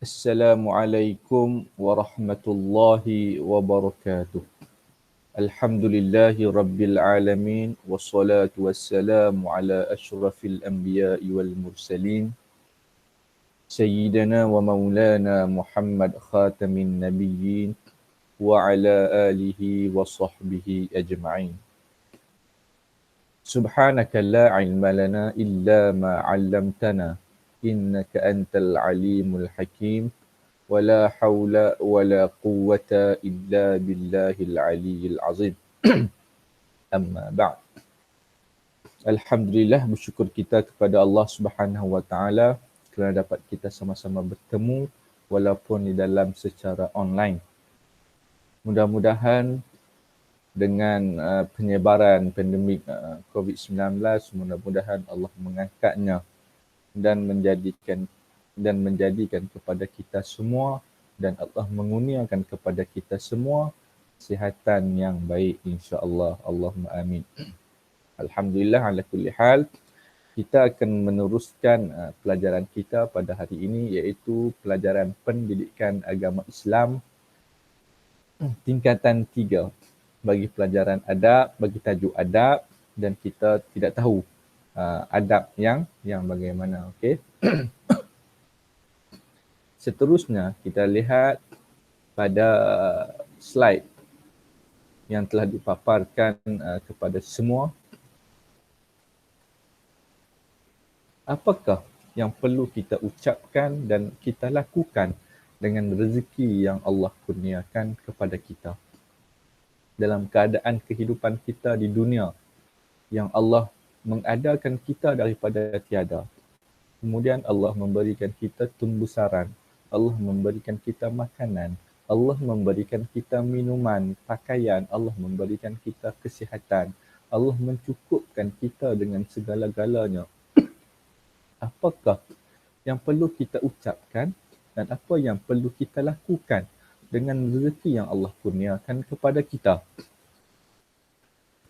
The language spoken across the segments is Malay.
Assalamualaikum warahmatullahi wabarakatuh. Alhamdulillahi rabbil alamin wassalatu wassalamu ala asyrafil anbiya'i wal mursalin sayyidina wa maulana Muhammad khatamin nabiyyin wa ala alihi wa sahbihi ajma'in. Subhanaka la ilma lana illa ma 'allamtana innaka antal alimul hakim. ولا حول ولا قوة إلا بالله العلي العظيم. Amma ba'd. Alhamdulillah, bersyukur kita kepada Allah Subhanahu Wa Taala kerana dapat kita sama-sama bertemu walaupun di dalam secara online. Mudah-mudahan dengan penyebaran pandemik COVID-19, mudah-mudahan Allah mengangkatnya dan menjadikan kepada kita semua dan Allah mengurniakan kepada kita semua kesihatan yang baik insya-Allah. Allahumma amin. Alhamdulillah ala kulli hal. Kita akan meneruskan pelajaran kita pada hari ini iaitu pelajaran pendidikan agama Islam tingkatan 3 bagi pelajaran adab, bagi tajuk adab, dan kita tidak tahu adab yang bagaimana. Okey. Seterusnya kita lihat pada slide yang telah dipaparkan kepada semua. Apakah yang perlu kita ucapkan dan kita lakukan dengan rezeki yang Allah kurniakan kepada kita dalam keadaan kehidupan kita di dunia yang Allah mengadakan kita daripada tiada. Kemudian Allah memberikan kita tumbusaran, Allah memberikan kita makanan, Allah memberikan kita minuman, pakaian, Allah memberikan kita kesihatan, Allah mencukupkan kita dengan segala-galanya. Apakah yang perlu kita ucapkan dan apa yang perlu kita lakukan dengan rezeki yang Allah kurniakan kepada kita?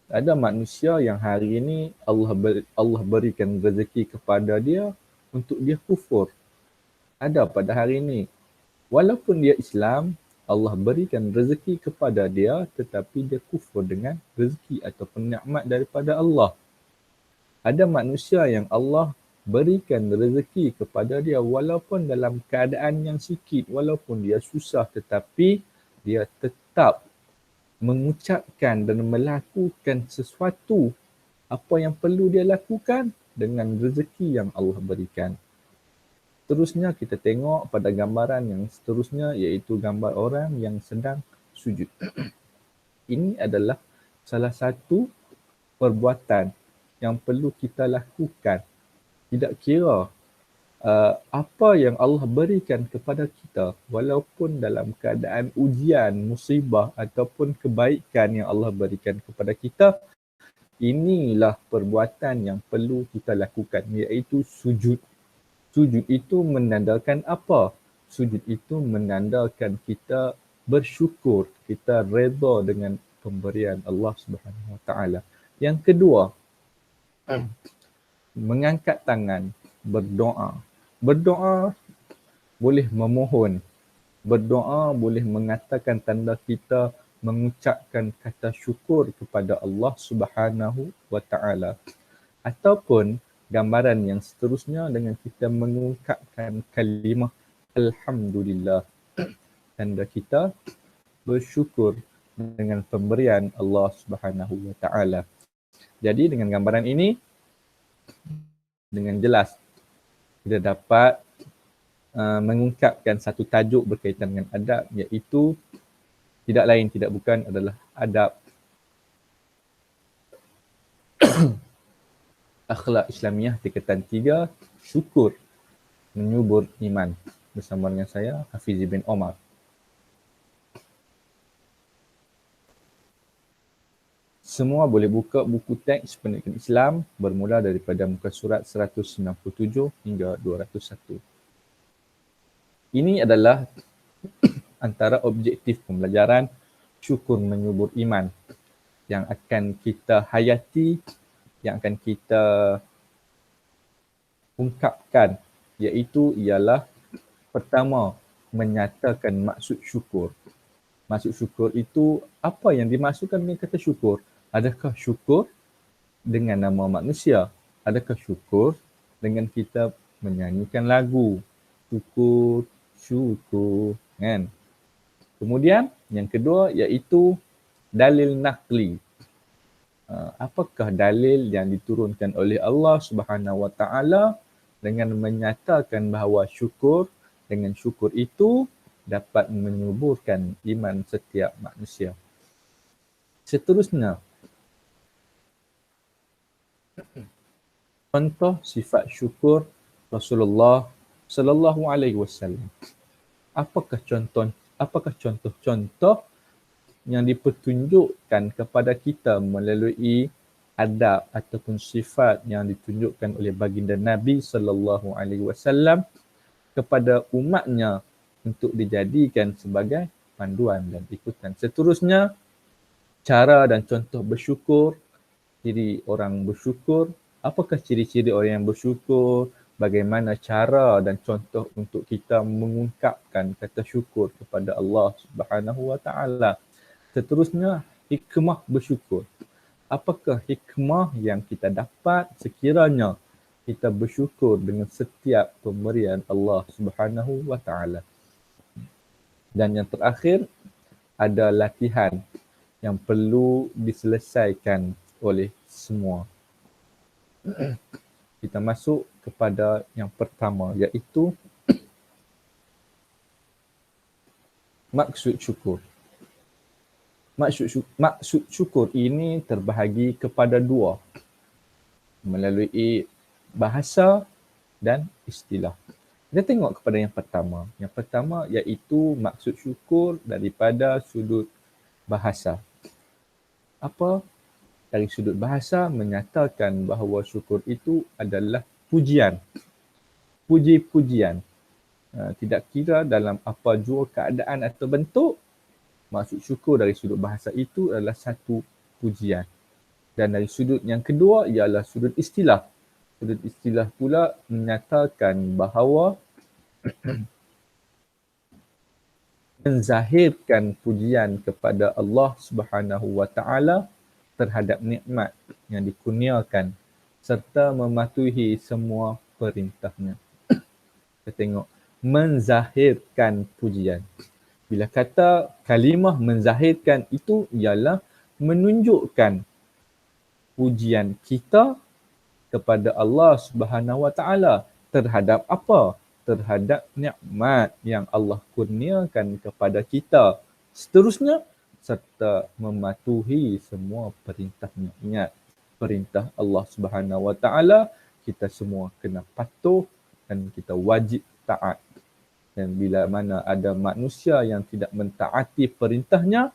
Ada manusia yang hari ini Allah berikan rezeki kepada dia untuk dia kufur. Ada pada hari ini, walaupun dia Islam, Allah berikan rezeki kepada dia tetapi dia kufur dengan rezeki ataupun nikmat daripada Allah. Ada manusia yang Allah berikan rezeki kepada dia walaupun dalam keadaan yang sikit, walaupun dia susah tetapi dia tetap mengucapkan dan melakukan sesuatu apa yang perlu dia lakukan dengan rezeki yang Allah berikan. Terusnya kita tengok pada gambaran yang seterusnya iaitu gambar orang yang sedang sujud. Ini adalah salah satu perbuatan yang perlu kita lakukan. Tidak kira apa yang Allah berikan kepada kita, walaupun dalam keadaan ujian, musibah ataupun kebaikan yang Allah berikan kepada kita, inilah perbuatan yang perlu kita lakukan iaitu sujud. Sujud itu menandakan apa? Sujud itu menandakan kita bersyukur, kita redha dengan pemberian Allah Subhanahu Wa Taala. Yang kedua, mengangkat tangan, berdoa. Berdoa boleh memohon. Berdoa boleh mengatakan tanda kita mengucapkan kata syukur kepada Allah Subhanahu Wa Taala. Ataupun gambaran yang seterusnya dengan kita mengungkapkan kalimah Alhamdulillah. Tanda kita bersyukur dengan pemberian Allah Subhanahu Wa Taala. Jadi dengan gambaran ini, dengan jelas kita dapat mengungkapkan satu tajuk berkaitan dengan adab iaitu tidak lain tidak bukan adalah adab akhlak Islamiah tingkatan 3, syukur menyubur iman, bersama dengan saya Hafiz bin Omar. Semua boleh buka buku teks pendidikan Islam bermula daripada muka surat 197 hingga 201. Ini adalah antara objektif pembelajaran syukur menyubur iman yang akan kita hayati, yang akan kita ungkapkan, iaitu ialah pertama, menyatakan maksud syukur. Maksud syukur itu apa yang dimaksudkan dengan kata syukur? Adakah syukur dengan nama manusia? Adakah syukur dengan kita menyanyikan lagu? Syukur, syukur, kan? Kemudian yang kedua iaitu dalil nakli. Apakah dalil yang diturunkan oleh Allah Subhanahu Wa Taala dengan menyatakan bahawa syukur, dengan syukur itu dapat menyuburkan iman setiap manusia. Seterusnya, contoh sifat syukur Rasulullah sallallahu alaihi wasallam. Apakah contoh-contoh yang dipertunjukkan kepada kita melalui adab ataupun sifat yang ditunjukkan oleh baginda Nabi sallallahu alaihi wasallam kepada umatnya untuk dijadikan sebagai panduan dan ikutan. Seterusnya, cara dan contoh bersyukur, ciri orang bersyukur, apakah ciri-ciri orang yang bersyukur, bagaimana cara dan contoh untuk kita mengungkapkan kata syukur kepada Allah Subhanahu Wa Taala. Seterusnya, hikmah bersyukur. Apakah hikmah yang kita dapat sekiranya kita bersyukur dengan setiap pemberian Allah Subhanahu Wa Taala. Dan yang terakhir, ada latihan yang perlu diselesaikan oleh semua. Kita masuk kepada yang pertama, iaitu maksud syukur. Maksud syukur ini terbahagi kepada dua, melalui bahasa dan istilah. Kita tengok kepada yang pertama. Yang pertama iaitu maksud syukur daripada sudut bahasa. Apa? Dari sudut bahasa menyatakan bahawa syukur itu adalah pujian. Puji-pujian. Tidak kira dalam apa jua keadaan atau bentuk, maksud syukur dari sudut bahasa itu adalah satu pujian. Dan dari sudut yang kedua ialah sudut istilah. Sudut istilah pula menyatakan bahawa menzahirkan pujian kepada Allah Subhanahu Wa Taala terhadap nikmat yang dikurniakan serta mematuhi semua perintahnya. Kita tengok, menzahirkan pujian. Bila kata kalimah menzahirkan itu ialah menunjukkan pujian kita kepada Allah Subhanahu Wa Taala terhadap apa? Terhadap nikmat yang Allah kurniakan kepada kita. Seterusnya, serta mematuhi semua perintahnya. Ingat, perintah Allah Subhanahu Wa Taala kita semua kena patuh dan kita wajib taat. Dan bila mana ada manusia yang tidak mentaati perintahnya,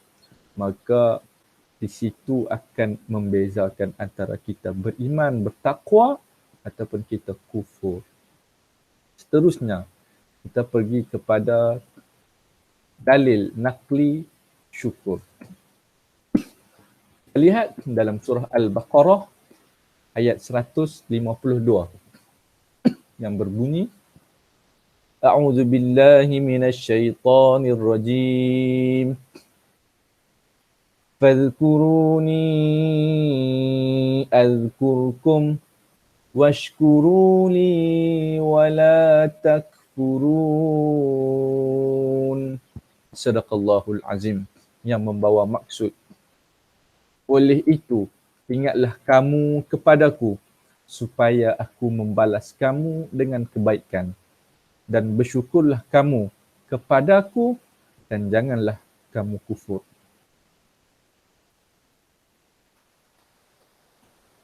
maka di situ akan membezakan antara kita beriman, bertakwa ataupun kita kufur. Seterusnya, kita pergi kepada dalil nakli syukur. Kita lihat dalam surah Al-Baqarah ayat 152 yang berbunyi, A'udzu billahi minasy syaithanir rajim. فاذكروني أذكركم واشكروا لي ولا تكفرون. Sadaqallahul Azim, yang membawa maksud. Oleh itu, ingatlah kamu kepadaku supaya aku membalas kamu dengan kebaikan, dan bersyukurlah kamu kepadaku dan janganlah kamu kufur.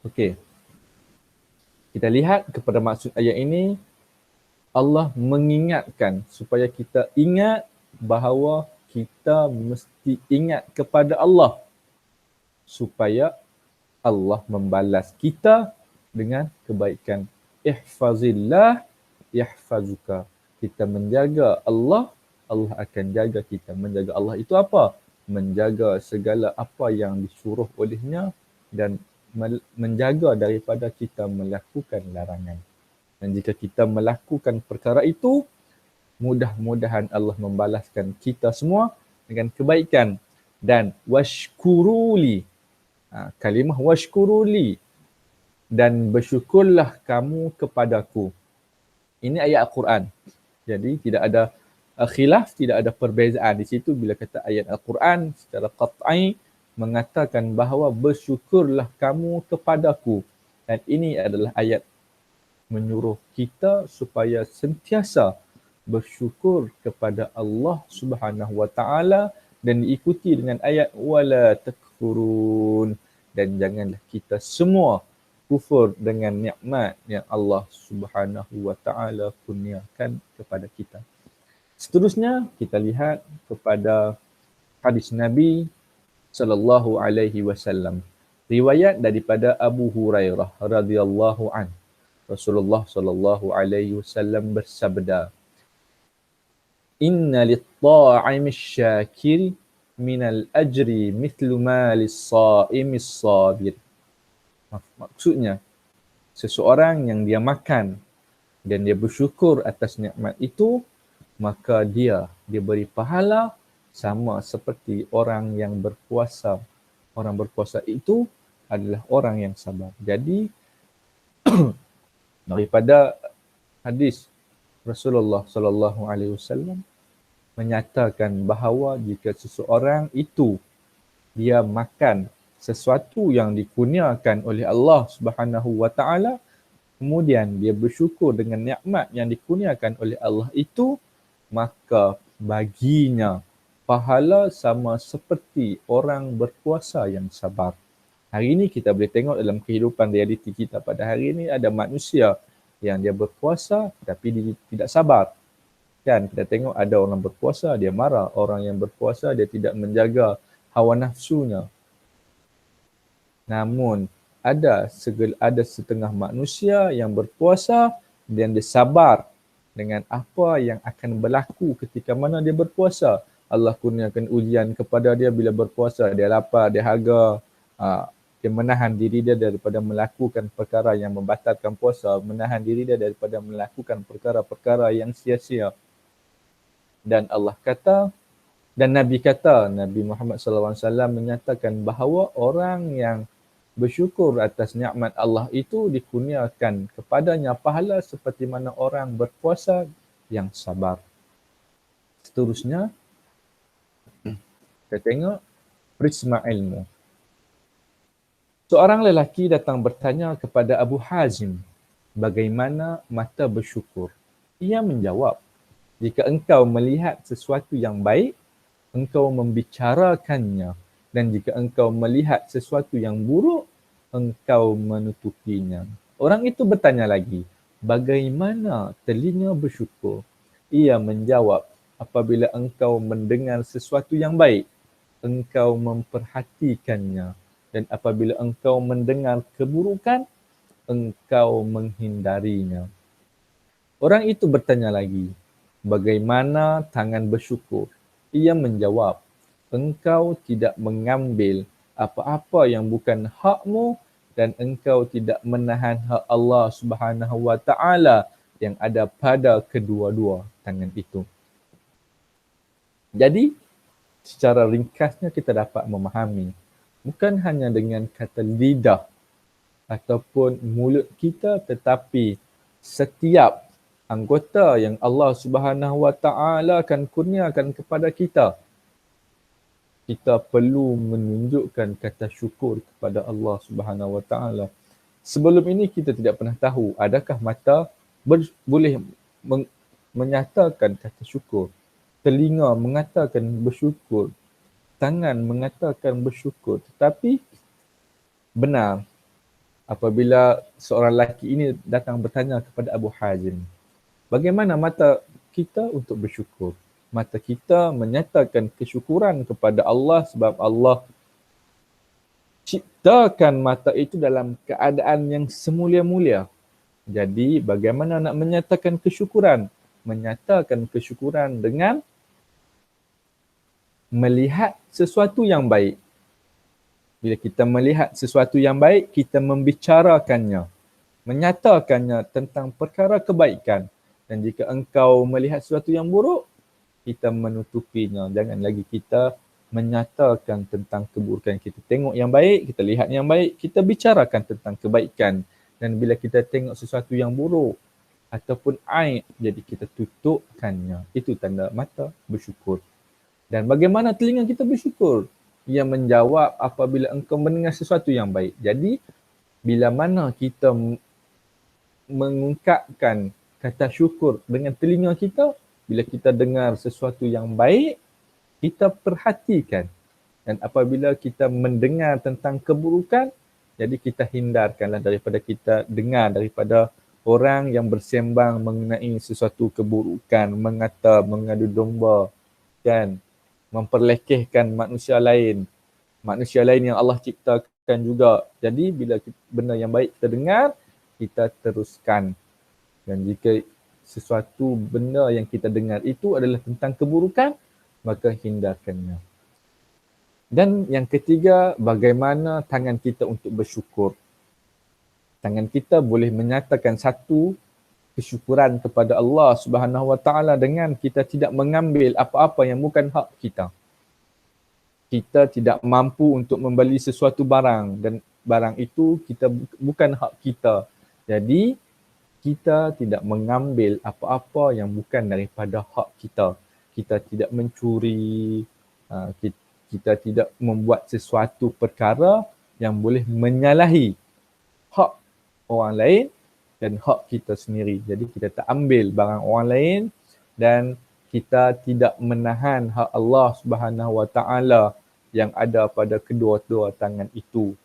Okey. Kita lihat kepada maksud ayat ini, Allah mengingatkan supaya kita ingat bahawa kita mesti ingat kepada Allah supaya Allah membalas kita dengan kebaikan. Ihfazillah yahfazuka. Kita menjaga Allah, Allah akan jaga kita. Menjaga Allah itu apa? Menjaga segala apa yang disuruh olehnya dan menjaga daripada kita melakukan larangan. Dan jika kita melakukan perkara itu, mudah-mudahan Allah membalaskan kita semua dengan kebaikan. Dan washkuruli, kalimah washkuruli, dan bersyukurlah kamu kepadaku. Ini ayat Al-Quran. Jadi tidak ada khilaf, tidak ada perbezaan di situ bila kata ayat Al-Quran secara qat'i mengatakan bahawa bersyukurlah kamu kepadaku. Dan ini adalah ayat menyuruh kita supaya sentiasa bersyukur kepada Allah Subhanahu wa taala dan diikuti dengan ayat wala takfurun, dan janganlah kita semua kufur dengan nikmat yang Allah Subhanahu wa taala kurniakan kepada kita. Seterusnya kita lihat kepada hadis Nabi sallallahu alaihi wasallam. Riwayat daripada Abu Hurairah radhiyallahu an. Rasulullah sallallahu alaihi wasallam bersabda, "Inna lit-ta'imi syakiri minal ajri mithlu ma lis-sa'imi sabir." Maksudnya, seseorang yang dia makan dan dia bersyukur atas nikmat itu, maka dia beri pahala sama seperti orang yang berpuasa. Orang berpuasa itu adalah orang yang sabar. Jadi daripada hadis Rasulullah sallallahu alaihi wasallam menyatakan bahawa jika seseorang itu dia makan sesuatu yang dikurniakan oleh Allah Subhanahu wa taala, kemudian dia bersyukur dengan nikmat yang dikurniakan oleh Allah itu, maka baginya pahala sama seperti orang berpuasa yang sabar. Hari ini kita boleh tengok dalam kehidupan realiti kita pada hari ini ada manusia yang dia berpuasa tapi dia tidak sabar. Kan kita tengok ada orang berpuasa dia marah, orang yang berpuasa dia tidak menjaga hawa nafsunya. Namun ada setengah manusia yang berpuasa dan dia sabar dengan apa yang akan berlaku ketika mana dia berpuasa. Allah kurniakan ujian kepada dia bila berpuasa, dia lapar, dia haga, dia menahan diri dia daripada melakukan perkara yang membatalkan puasa, menahan diri dia daripada melakukan perkara-perkara yang sia-sia. Dan Allah kata, dan Nabi kata, Nabi Muhammad SAW menyatakan bahawa orang yang bersyukur atas nikmat Allah itu dikurniakan kepadanya pahala seperti mana orang berpuasa yang sabar. Seterusnya, kita tengok prisma ilmu. Seorang lelaki datang bertanya kepada Abu Hazim, bagaimana mata bersyukur? Ia menjawab, jika engkau melihat sesuatu yang baik, engkau membicarakannya. Dan jika engkau melihat sesuatu yang buruk, engkau menutupinya. Orang itu bertanya lagi, bagaimana telinga bersyukur? Ia menjawab, apabila engkau mendengar sesuatu yang baik, engkau memperhatikannya. Dan apabila engkau mendengar keburukan, engkau menghindarinya. Orang itu bertanya lagi, bagaimana tangan bersyukur? Ia menjawab, engkau tidak mengambil apa-apa yang bukan hakmu dan engkau tidak menahan hak Allah Subhanahu wa taala yang ada pada kedua-dua tangan itu. Jadi, secara ringkasnya kita dapat memahami, bukan hanya dengan kata lidah ataupun mulut kita, tetapi setiap anggota yang Allah Subhanahu wa taala akan kurniakan kepada kita, kita perlu menunjukkan kata syukur kepada Allah Subhanahu wa taala. Sebelum ini kita tidak pernah tahu adakah mata boleh menyatakan kata syukur, telinga mengatakan bersyukur, tangan mengatakan bersyukur. Tetapi benar apabila seorang lelaki ini datang bertanya kepada Abu Hazim, bagaimana mata kita untuk bersyukur? Mata kita menyatakan kesyukuran kepada Allah sebab Allah ciptakan mata itu dalam keadaan yang semulia-mulia. Jadi bagaimana nak menyatakan kesyukuran? Menyatakan kesyukuran dengan melihat sesuatu yang baik. Bila kita melihat sesuatu yang baik, kita membicarakannya, menyatakannya tentang perkara kebaikan. Dan jika engkau melihat sesuatu yang buruk, kita menutupinya. Jangan lagi kita menyatakan tentang keburukan. Kita tengok yang baik, kita lihat yang baik, kita bicarakan tentang kebaikan. Dan bila kita tengok sesuatu yang buruk ataupun aib, jadi kita tutupkannya. Itu tanda mata bersyukur. Dan bagaimana telinga kita bersyukur? Ia menjawab apabila engkau mendengar sesuatu yang baik. Jadi, bila mana kita mengungkapkan kata syukur dengan telinga kita, bila kita dengar sesuatu yang baik, kita perhatikan. Dan apabila kita mendengar tentang keburukan, jadi kita hindarkanlah daripada kita dengar daripada orang yang bersembang mengenai sesuatu keburukan, mengata, mengadu domba, kan, memperlekehkan manusia lain yang Allah ciptakan juga. Jadi bila benda yang baik kita dengar, kita teruskan. Dan jika sesuatu benda yang kita dengar itu adalah tentang keburukan, maka hindarkannya. Dan yang ketiga, bagaimana tangan kita untuk bersyukur. Tangan kita boleh menyatakan satu kesyukuran kepada Allah Subhanahu Wa Taala dengan kita tidak mengambil apa-apa yang bukan hak kita. Kita tidak mampu untuk membeli sesuatu barang dan barang itu kita bukan hak kita. Jadi kita tidak mengambil apa-apa yang bukan daripada hak kita. Kita tidak mencuri, kita tidak membuat sesuatu perkara yang boleh menyalahi hak orang lain dan hak kita sendiri. Jadi kita tak ambil barang orang lain dan kita tidak menahan hak Allah Subhanahu Wa Taala yang ada pada kedua-dua tangan itu.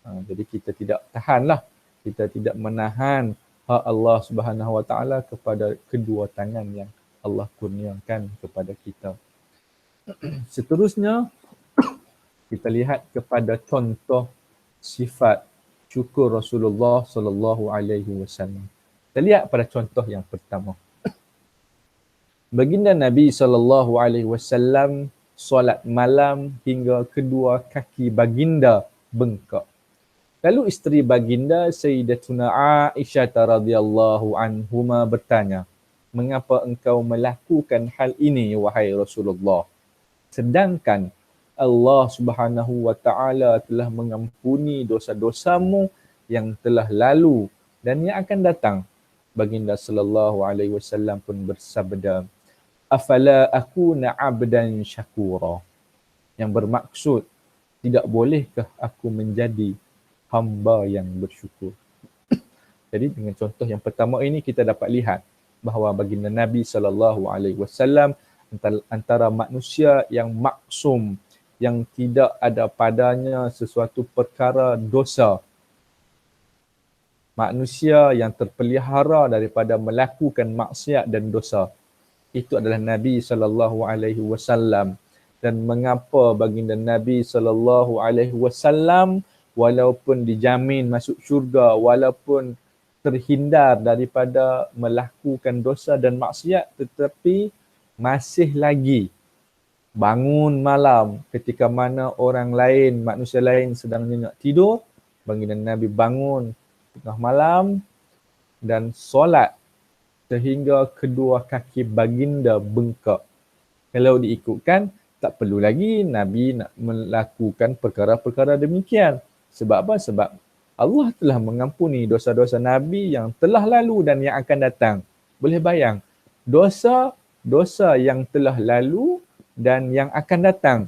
Jadi kita tidak tahanlah, kita tidak menahan hak Allah Subhanahu Wa Taala kepada kedua tangan yang Allah kurniakan kepada kita. Seterusnya, kita lihat kepada contoh sifat syukur Rasulullah sallallahu alaihi wasallam. Kita lihat pada contoh yang pertama. Baginda Nabi sallallahu alaihi wasallam solat malam hingga kedua kaki baginda bengkak. Lalu isteri baginda Sayyidatuna Aisyah radhiyallahu anhuma bertanya, "Mengapa engkau melakukan hal ini wahai Rasulullah? Sedangkan Allah Subhanahu Wa Taala telah mengampuni dosa-dosamu yang telah lalu dan yang akan datang." Baginda sallallahu alaihi wasallam pun bersabda, "Afala akuna 'abdan syakura?" Yang bermaksud, tidak bolehkah aku menjadi hamba yang bersyukur? Jadi dengan contoh yang pertama ini kita dapat lihat bahawa baginda Nabi sallallahu alaihi wasallam antara manusia yang maksum, yang tidak ada padanya sesuatu perkara dosa. Manusia yang terpelihara daripada melakukan maksiat dan dosa. Itu adalah Nabi sallallahu alaihi wasallam. Dan mengapa baginda Nabi sallallahu alaihi wasallam walaupun dijamin masuk syurga, walaupun terhindar daripada melakukan dosa dan maksiat, tetapi masih lagi bangun malam ketika mana orang lain, manusia lain sedang nyenyak tidur, baginda Nabi bangun tengah malam dan solat sehingga kedua kaki baginda bengkak. Kalau diikutkan, tak perlu lagi Nabi nak melakukan perkara-perkara demikian. Sebab apa? Sebab Allah telah mengampuni dosa-dosa Nabi yang telah lalu dan yang akan datang. Boleh bayang, dosa yang telah lalu dan yang akan datang.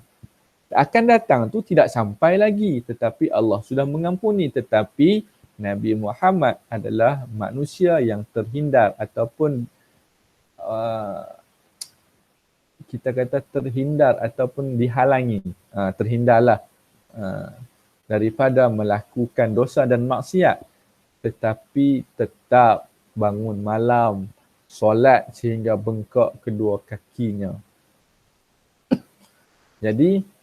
Akan datang tu tidak sampai lagi, tetapi Allah sudah mengampuni. Tetapi Nabi Muhammad adalah manusia yang terhindar ataupun kita kata terhindar ataupun dihalangi. Terhindarlah daripada melakukan dosa dan maksiat. Tetapi tetap bangun malam, solat sehingga bengkak kedua kakinya. Jadi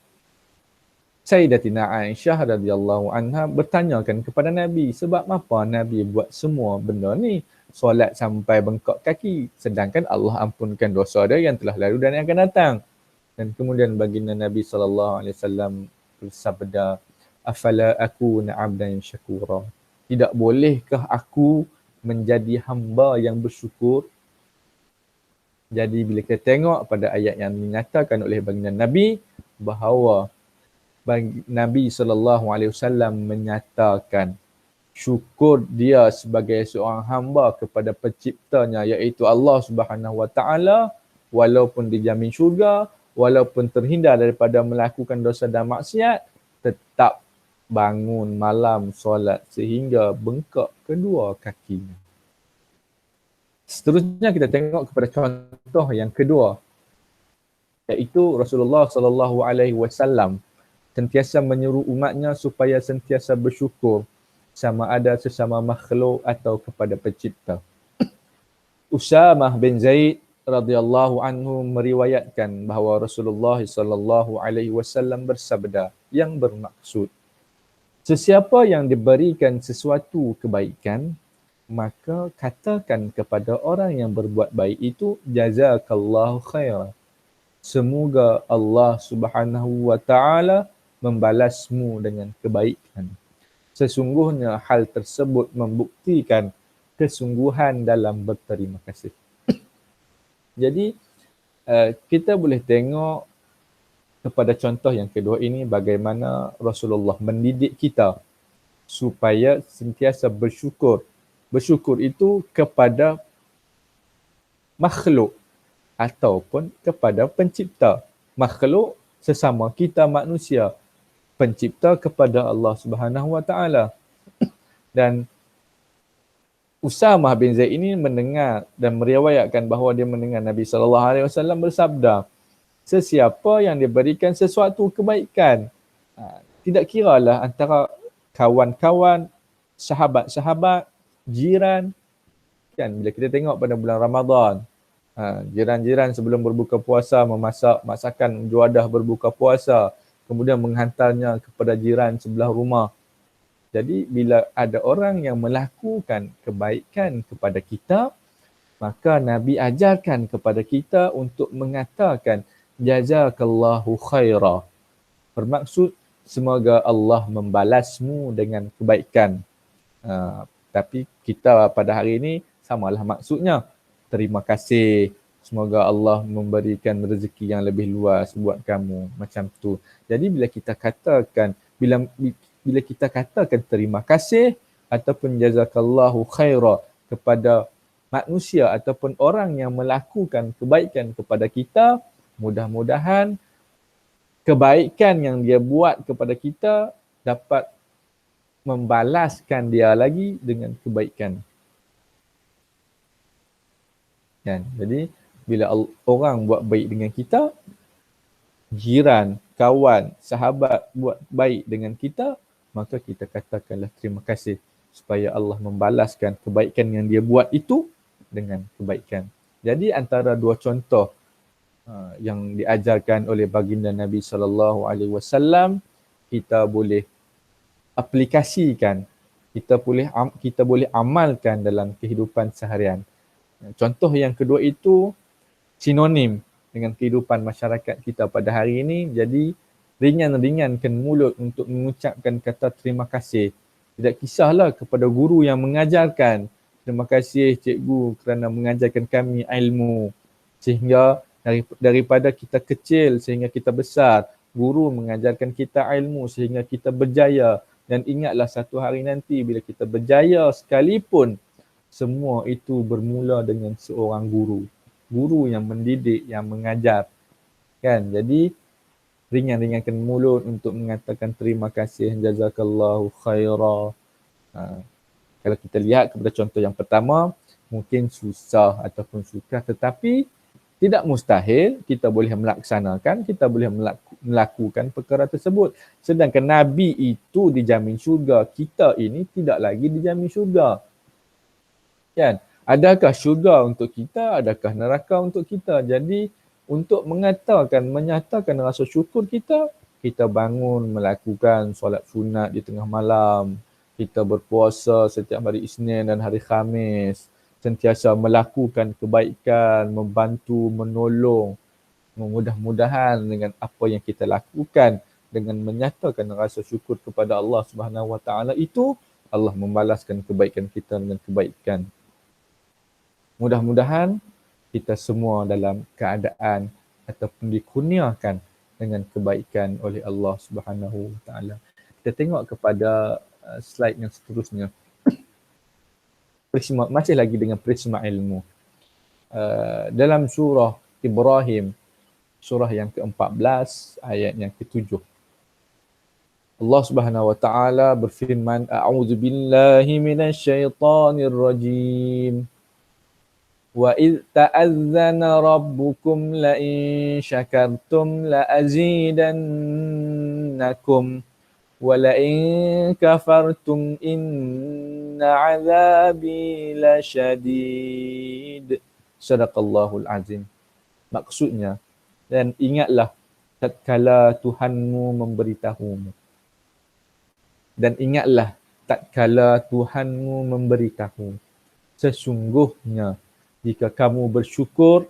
Sayyidatina Aisyah radhiyallahu anha bertanyakan kepada Nabi, sebab apa Nabi buat semua benda ni? Solat sampai bengkak kaki, sedangkan Allah ampunkan dosa dia yang telah lalu dan yang akan datang. Dan kemudian baginda Nabi sallallahu alaihi wasallam bersabda, "Afala akuna 'abdan syakura?" Tidak bolehkah aku menjadi hamba yang bersyukur? Jadi bila kita tengok pada ayat yang dinyatakan oleh baginda Nabi bahawa Nabi SAW menyatakan syukur dia sebagai seorang hamba kepada penciptanya iaitu Allah Subhanahu Wa Taala walaupun dijamin syurga, walaupun terhindar daripada melakukan dosa dan maksiat, tetap bangun malam solat sehingga bengkak kedua kakinya. Seterusnya kita tengok kepada contoh yang kedua, iaitu Rasulullah SAW sentiasa menyuruh umatnya supaya sentiasa bersyukur sama ada sesama makhluk atau kepada pencipta. Usamah bin Zaid radhiyallahu anhu meriwayatkan bahawa Rasulullah SAW bersabda yang bermaksud, sesiapa yang diberikan sesuatu kebaikan, maka katakan kepada orang yang berbuat baik itu, jazakallahu khairan. Semoga Allah Subhanahu Wa Taala membalasmu dengan kebaikan. Sesungguhnya hal tersebut membuktikan kesungguhan dalam berterima kasih. Jadi kita boleh tengok kepada contoh yang kedua ini bagaimana Rasulullah mendidik kita supaya sentiasa bersyukur. Bersyukur itu kepada makhluk ataupun kepada pencipta. Makhluk sesama kita manusia. Pencipta kepada Allah Subhanahu Wa Taala. Dan Usamah bin Zaid ini mendengar dan meriwayatkan bahawa dia mendengar Nabi SAW bersabda, sesiapa yang diberikan sesuatu kebaikan, tidak kiralah antara kawan-kawan, sahabat-sahabat, jiran, kan bila kita tengok pada bulan Ramadan, jiran-jiran sebelum berbuka puasa memasak masakan juadah berbuka puasa, kemudian menghantarnya kepada jiran sebelah rumah. Jadi bila ada orang yang melakukan kebaikan kepada kita, maka Nabi ajarkan kepada kita untuk mengatakan jazakallahu khaira. Bermaksud semoga Allah membalasmu dengan kebaikan. Tapi kita pada hari ini samalah maksudnya. Terima kasih. Semoga Allah memberikan rezeki yang lebih luas buat kamu. Macam tu. Jadi bila kita katakan, bila kita katakan terima kasih ataupun jazakallahu khaira kepada manusia ataupun orang yang melakukan kebaikan kepada kita, mudah-mudahan kebaikan yang dia buat kepada kita dapat membalaskan dia lagi dengan kebaikan. Kan? Jadi bila orang buat baik dengan kita, jiran, kawan, sahabat buat baik dengan kita, maka kita katakanlah terima kasih supaya Allah membalaskan kebaikan yang dia buat itu dengan kebaikan. Jadi antara dua contoh yang diajarkan oleh baginda Nabi SAW, kita boleh aplikasikan, kita boleh amalkan dalam kehidupan seharian. Contoh yang kedua itu sinonim dengan kehidupan masyarakat kita pada hari ini. Jadi ringan-ringankan mulut untuk mengucapkan kata terima kasih. Tidak kisahlah kepada guru yang mengajarkan, terima kasih cikgu kerana mengajarkan kami ilmu. Sehingga daripada kita kecil sehingga kita besar, guru mengajarkan kita ilmu sehingga kita berjaya. Dan ingatlah satu hari nanti bila kita berjaya sekalipun, semua itu bermula dengan seorang guru. Guru yang mendidik, yang mengajar. Kan? Jadi ringan-ringankan mulut untuk mengatakan terima kasih, jazakallahu khaira. Kalau kita lihat kepada contoh yang pertama, mungkin susah ataupun sukar, tetapi tidak mustahil kita boleh melaksanakan, kita boleh melakukan perkara tersebut. Sedangkan Nabi itu dijamin syurga, kita ini tidak lagi dijamin syurga. Kan? Adakah syurga untuk kita, adakah neraka untuk kita? Jadi untuk menyatakan rasa syukur kita, kita bangun melakukan solat sunat di tengah malam, kita berpuasa setiap hari Isnin dan hari Khamis, sentiasa melakukan kebaikan, membantu, menolong. Mudah-mudahan dengan apa yang kita lakukan, dengan menyatakan rasa syukur kepada Allah Subhanahu Wa Taala itu, Allah membalaskan kebaikan kita dengan kebaikan. Mudah-mudahan kita semua dalam keadaan ataupun dikurniakan dengan kebaikan oleh Allah Subhanahu Wa Taala. Kita tengok kepada slide yang seterusnya. Prisma, masih lagi dengan prisma ilmu. Dalam surah Ibrahim, surah yang ke-14 ayat yang ke-7. Allah Subhanahu Wa Taala berfirman, A'udzu billahi minasyaitonir rajim. Wa idh ta'azzana rabbukum la in syakartum la azidannakum wa la in kafartum inna 'adzabi lasyadid. Sadaqallahul azim. Maksudnya, dan ingatlah tatkala Tuhanmu memberitahumu. Dan ingatlah tatkala Tuhanmu memberitahu, sesungguhnya jika kamu bersyukur,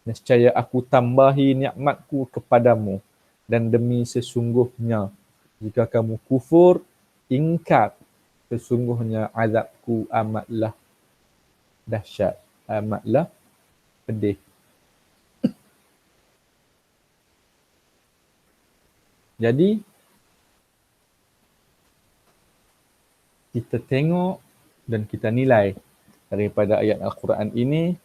nescaya aku tambahi nikmatku kepadamu. Dan demi sesungguhnya, jika kamu kufur, ingkar, sesungguhnya azabku amatlah dahsyat, amatlah pedih. Jadi, kita tengok dan kita nilai daripada ayat Al-Quran ini,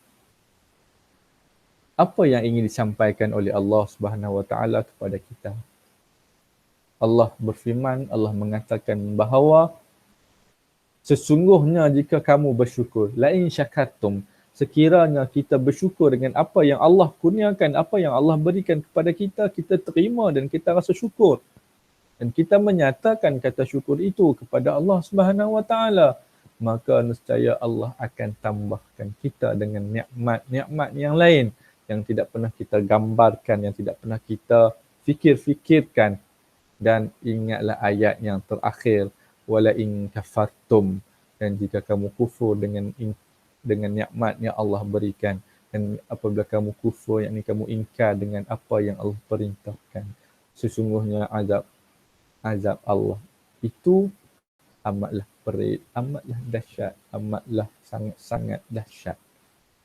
apa yang ingin disampaikan oleh Allah Subhanahu Wa Taala kepada kita. Allah berfirman, Allah mengatakan bahawa sesungguhnya jika kamu bersyukur, la in syakartum, sekiranya kita bersyukur dengan apa yang Allah kurniakan, apa yang Allah berikan kepada kita, kita terima dan kita rasa syukur. Dan kita menyatakan kata syukur itu kepada Allah Subhanahu Wa Taala, maka nescaya Allah akan tambahkan kita dengan nikmat-nikmat yang lain yang tidak pernah kita gambarkan, yang tidak pernah kita fikir-fikirkan. Dan ingatlah ayat yang terakhir, wala in kafartum, dan jika kamu kufur dengan nikmat yang Allah berikan, dan apabila kamu kufur, yakni kamu ingkar dengan apa yang Allah perintahkan, sesungguhnya azab Allah itu amatlah perit, amatlah dahsyat, amatlah sangat-sangat dahsyat.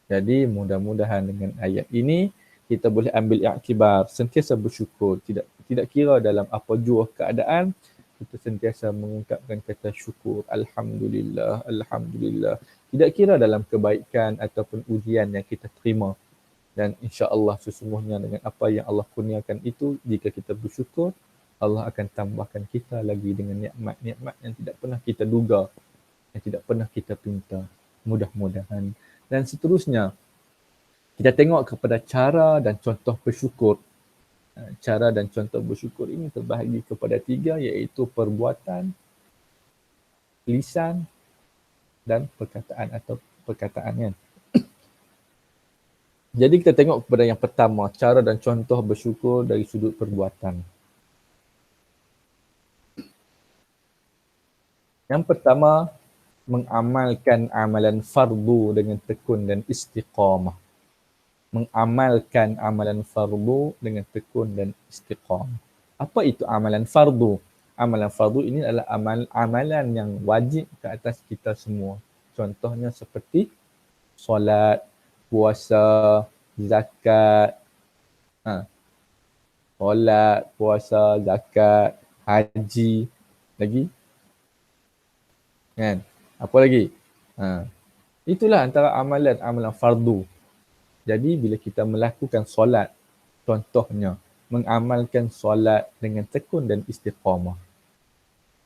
Jadi mudah-mudahan dengan ayat ini kita boleh ambil iktibar, sentiasa bersyukur, tidak kira dalam apa jua keadaan, kita sentiasa mengungkapkan kata syukur, alhamdulillah, alhamdulillah. Tidak kira dalam kebaikan ataupun ujian yang kita terima. Dan insya-Allah sesungguhnya dengan apa yang Allah kurniakan itu, jika kita bersyukur, Allah akan tambahkan kita lagi dengan nikmat-nikmat yang tidak pernah kita duga, yang tidak pernah kita pinta. Mudah-mudahan. Dan seterusnya, kita tengok kepada cara dan contoh bersyukur. Cara dan contoh bersyukur ini terbahagi kepada 3, iaitu perbuatan, lisan dan perkataan atau perkataan. Jadi kita tengok kepada yang pertama, cara dan contoh bersyukur dari sudut perbuatan. Yang pertama, mengamalkan amalan fardu dengan tekun dan istiqamah. Mengamalkan amalan fardu dengan tekun dan istiqamah. Apa itu amalan fardu? Amalan fardu ini adalah amalan yang wajib ke atas kita semua. Contohnya seperti solat, puasa, zakat. Solat, puasa, zakat, haji. Lagi? Kan? Apa lagi? Itulah antara amalan fardu. Jadi bila kita melakukan solat, contohnya mengamalkan solat dengan tekun dan istiqamah.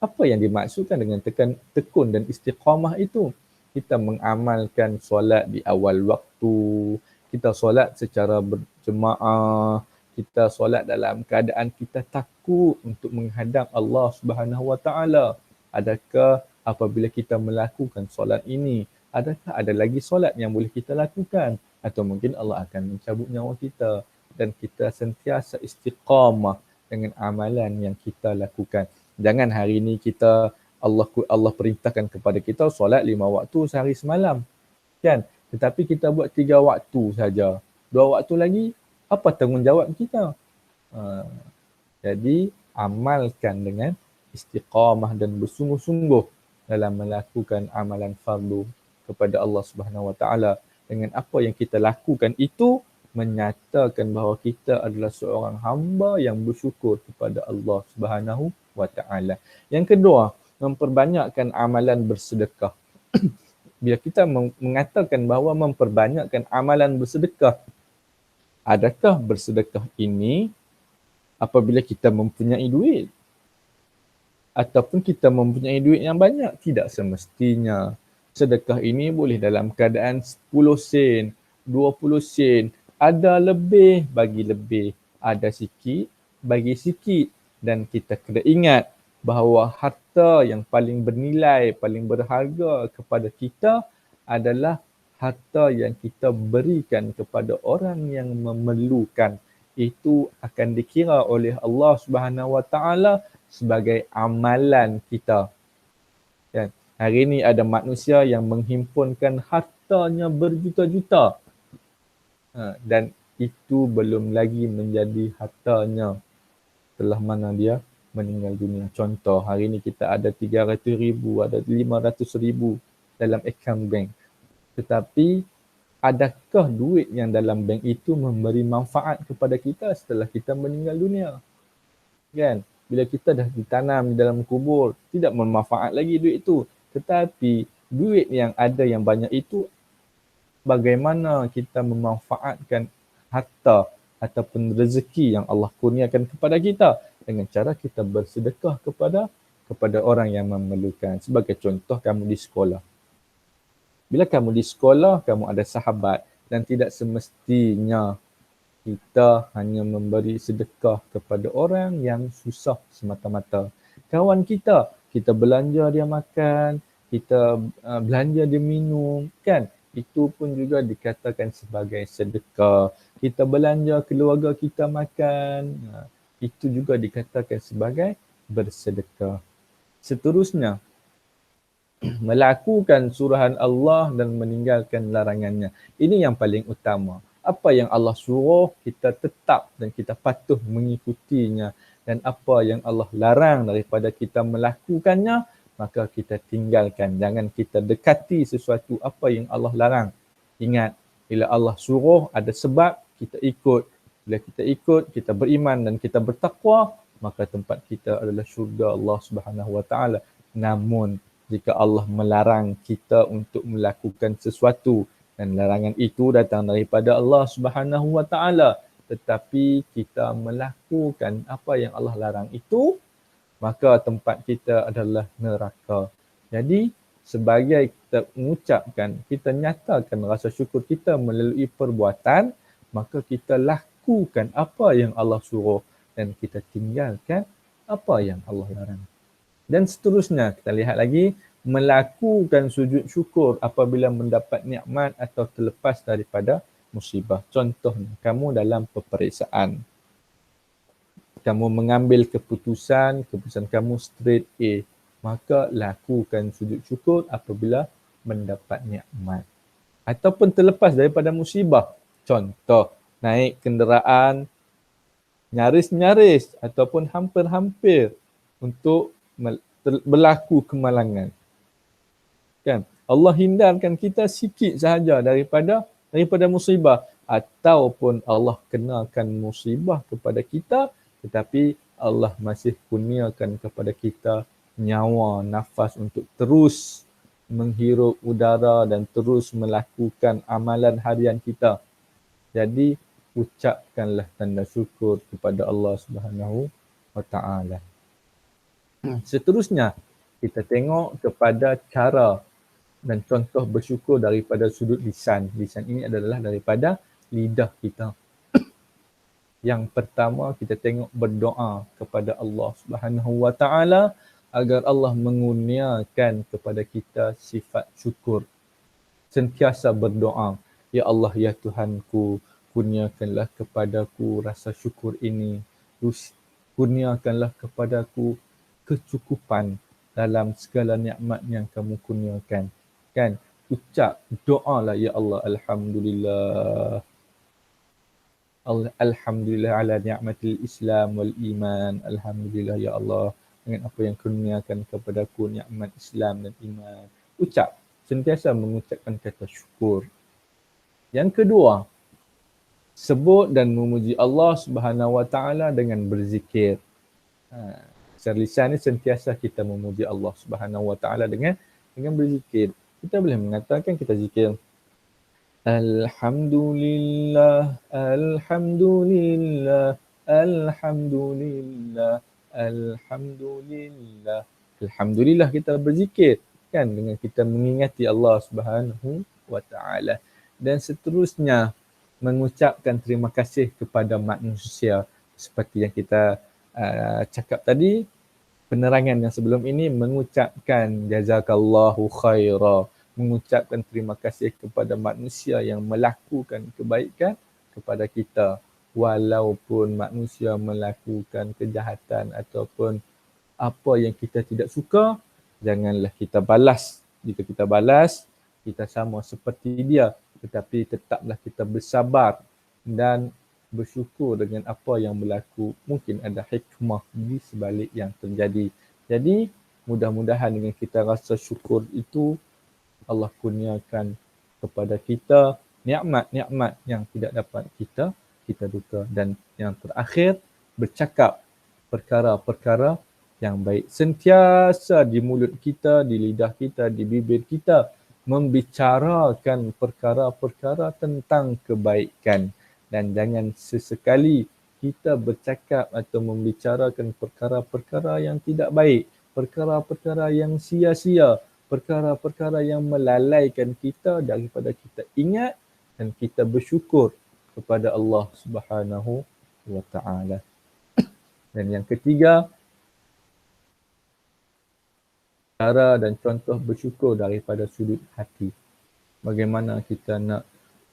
Apa yang dimaksudkan dengan tekun dan istiqamah itu? Kita mengamalkan solat di awal waktu, kita solat secara berjemaah, kita solat dalam keadaan kita takut untuk menghadap Allah Subhanahu Wa Taala. Adakah apabila kita melakukan solat ini, adakah ada lagi solat yang boleh kita lakukan? Atau mungkin Allah akan mencabut nyawa kita, dan kita sentiasa istiqamah dengan amalan yang kita lakukan. Jangan hari ini kita Allah perintahkan kepada kita solat 5 waktu sehari semalam. Kan? Tetapi kita buat 3 waktu saja. 2 waktu lagi, apa tanggungjawab kita? Jadi amalkan dengan istiqamah dan bersungguh-sungguh dalam melakukan amalan fardu kepada Allah Subhanahu Wa Taala. dengan apa yang kita lakukan itu menyatakan bahawa kita adalah seorang hamba yang bersyukur kepada Allah Subhanahu wa taala. Yang kedua, memperbanyakkan amalan bersedekah. Bila kita mengatakan bahawa memperbanyakkan amalan bersedekah, adakah bersedekah ini apabila kita mempunyai duit? Ataupun kita mempunyai duit yang banyak? Tidak semestinya. Sedekah ini boleh dalam keadaan 10 sen, 20 sen. Ada lebih, bagi lebih. Ada sikit, bagi sikit. Dan kita kena ingat bahawa harta yang paling bernilai, paling berharga kepada kita adalah harta yang kita berikan kepada orang yang memerlukan. Itu akan dikira oleh Allah Subhanahu Wa Taala sebagai amalan kita. Kan? Hari ini ada manusia yang menghimpunkan hartanya berjuta-juta. Dan itu belum lagi menjadi hartanya setelah mana dia meninggal dunia. Contoh, hari ini kita ada 300,000, ada 500,000 dalam akaun bank. Tetapi adakah duit yang dalam bank itu memberi manfaat kepada kita setelah kita meninggal dunia? Kan? Bila kita dah ditanam di dalam kubur, tidak bermanfaat lagi duit itu. Tetapi duit yang ada yang banyak itu, bagaimana kita memanfaatkan harta ataupun rezeki yang Allah kurniakan kepada kita dengan cara kita bersedekah kepada orang yang memerlukan. Sebagai contoh, kamu di sekolah. Bila kamu di sekolah, kamu ada sahabat dan tidak semestinya kita hanya memberi sedekah kepada orang yang susah semata-mata. Kawan kita belanja dia makan, kita belanja dia minum, kan? Itu pun juga dikatakan sebagai sedekah. Kita belanja keluarga kita makan, itu juga dikatakan sebagai bersedekah. Seterusnya, melakukan suruhan Allah dan meninggalkan larangannya. Ini yang paling utama. Apa yang Allah suruh, kita tetap dan kita patuh mengikutinya. Dan apa yang Allah larang daripada kita melakukannya, maka kita tinggalkan. Jangan kita dekati sesuatu apa yang Allah larang. Ingat, bila Allah suruh, ada sebab, kita ikut. Bila kita ikut, kita beriman dan kita bertakwa, maka tempat kita adalah syurga Allah Subhanahu Wa Taala. Namun, jika Allah melarang kita untuk melakukan sesuatu dan larangan itu datang daripada Allah Subhanahu Wa Taala, tetapi kita melakukan apa yang Allah larang itu, maka tempat kita adalah neraka. Jadi sebagai kita mengucapkan, kita nyatakan rasa syukur kita melalui perbuatan, maka kita lakukan apa yang Allah suruh dan kita tinggalkan apa yang Allah larang. Dan seterusnya, kita lihat lagi, melakukan sujud syukur apabila mendapat nikmat atau terlepas daripada musibah. Contohnya, kamu dalam peperiksaan. Kamu mengambil keputusan kamu straight A. Maka lakukan sujud syukur apabila mendapat nikmat. Ataupun terlepas daripada musibah. Contoh, naik kenderaan nyaris-nyaris ataupun hampir-hampir untuk berlaku kemalangan. Kan? Allah hindarkan kita sikit sahaja daripada musibah, ataupun Allah kenakan musibah kepada kita, tetapi Allah masih kurniakan kepada kita nyawa, nafas untuk terus menghirup udara dan terus melakukan amalan harian kita. Jadi ucapkanlah tanda syukur kepada Allah Subhanahu Wa Taala. Seterusnya, kita tengok kepada cara dan contoh bersyukur daripada sudut lisan. Lisan ini adalah daripada lidah kita. Yang pertama, kita tengok berdoa kepada Allah Subhanahu Wa Taala agar Allah mengurniakan kepada kita sifat syukur. Sentiasa berdoa, ya Allah, ya Tuhanku, kurniakanlah kepadaku rasa syukur ini. Kurniakanlah kepadaku kecukupan dalam segala nikmat yang kamu kurniakan. Kan? Ucap, doalah, ya Allah, alhamdulillah. Alhamdulillah ala ni'matil Islam wal iman. Alhamdulillah, ya Allah, dengan apa yang kurniakan kepadaku nikmat Islam dan iman. Ucap, sentiasa mengucapkan kata syukur. Yang kedua, sebut dan memuji Allah Subhanahu Wa Taala dengan berzikir. Secara lisan ni sentiasa kita memuji Allah Subhanahu Wa Taala dengan berzikir. Kita boleh mengatakan kita zikir Alhamdulillah, Alhamdulillah, Alhamdulillah, Alhamdulillah. Alhamdulillah kita berzikir kan dengan kita mengingati Allah Subhanahu Wa Taala dan seterusnya mengucapkan terima kasih kepada manusia seperti yang kita cakap tadi, penerangan yang sebelum ini mengucapkan jazakallahu khaira, mengucapkan terima kasih kepada manusia yang melakukan kebaikan kepada kita walaupun manusia melakukan kejahatan ataupun apa yang kita tidak suka, janganlah kita balas. Jika kita balas, kita sama seperti dia, tetapi tetaplah kita bersabar dan bersyukur dengan apa yang berlaku. Mungkin ada hikmah di sebalik yang terjadi. Jadi, mudah-mudahan dengan kita rasa syukur itu, Allah kurniakan kepada kita nikmat-nikmat yang tidak dapat kita duga. Dan yang terakhir, bercakap perkara-perkara yang baik. Sentiasa di mulut kita, di lidah kita, di bibir kita, membicarakan perkara-perkara tentang kebaikan. Dan jangan sesekali kita bercakap atau membicarakan perkara-perkara yang tidak baik, perkara-perkara yang sia-sia, perkara-perkara yang melalaikan kita daripada kita ingat dan kita bersyukur kepada Allah Subhanahu Wa Taala. Dan yang ketiga, cara dan contoh bersyukur daripada sudut hati. Bagaimana kita nak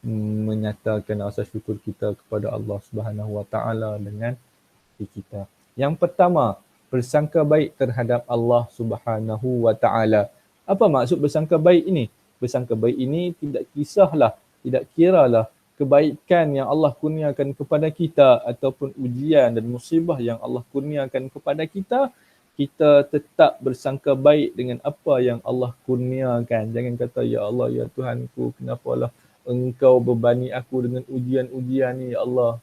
menyatakan rasa syukur kita kepada Allah Subhanahu Wa Taala dengan hati kita. Yang pertama, bersangka baik terhadap Allah Subhanahu Wa Taala. Apa maksud bersangka baik ini? Bersangka baik ini tidak kisahlah, tidak kiralah kebaikan yang Allah kurniakan kepada kita ataupun ujian dan musibah yang Allah kurniakan kepada kita, kita tetap bersangka baik dengan apa yang Allah kurniakan. Jangan kata, ya Allah, ya Tuhanku, kenapalah Engkau bebani aku dengan ujian-ujian ni, ya Allah.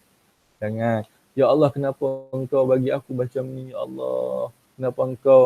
Jangan. Ya Allah, kenapa Engkau bagi aku macam ni, ya Allah. Kenapa Engkau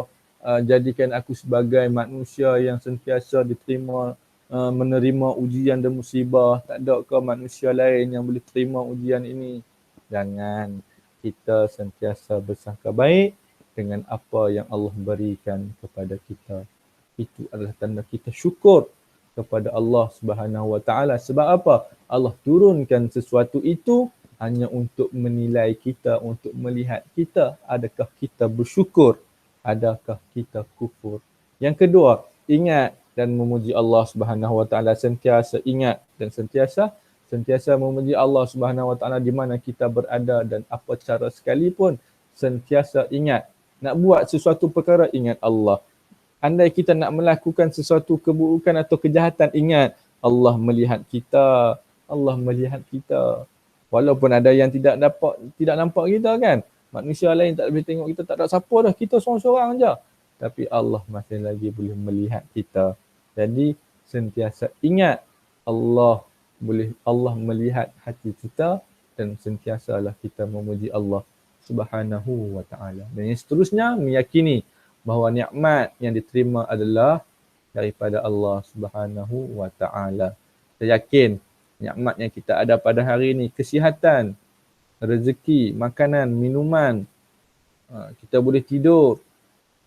jadikan aku sebagai manusia yang sentiasa diterima, menerima ujian dan musibah. Tak ada ke manusia lain yang boleh terima ujian ini? Jangan. Kita sentiasa bersangka baik dengan apa yang Allah berikan kepada kita. Itu adalah tanda kita syukur kepada Allah Subhanahu Wa Taala. Sebab apa? Allah turunkan sesuatu itu hanya untuk menilai kita, untuk melihat kita, adakah kita bersyukur, adakah kita kufur. Yang kedua, ingat dan memuji Allah Subhanahu Wa Taala, sentiasa ingat dan sentiasa memuji Allah Subhanahu Wa Taala di mana kita berada dan apa cara sekalipun, sentiasa ingat. Nak buat sesuatu perkara, ingat Allah. Andai kita nak melakukan sesuatu keburukan atau kejahatan, ingat Allah melihat kita. Allah melihat kita. Walaupun ada yang tidak nampak kita kan. Manusia lain tak boleh tengok kita, tak ada siapa dah. Kita seorang-seorang je. Tapi Allah masih lagi boleh melihat kita. Jadi sentiasa ingat Allah melihat hati kita dan sentiasalah kita memuji Allah Subhanahu Wa Taala. Dan yang seterusnya, meyakini bahawa nikmat yang diterima adalah daripada Allah Subhanahu Wa Taala. Saya yakin nikmat yang kita ada pada hari ini, kesihatan, rezeki, makanan, minuman, kita boleh tidur,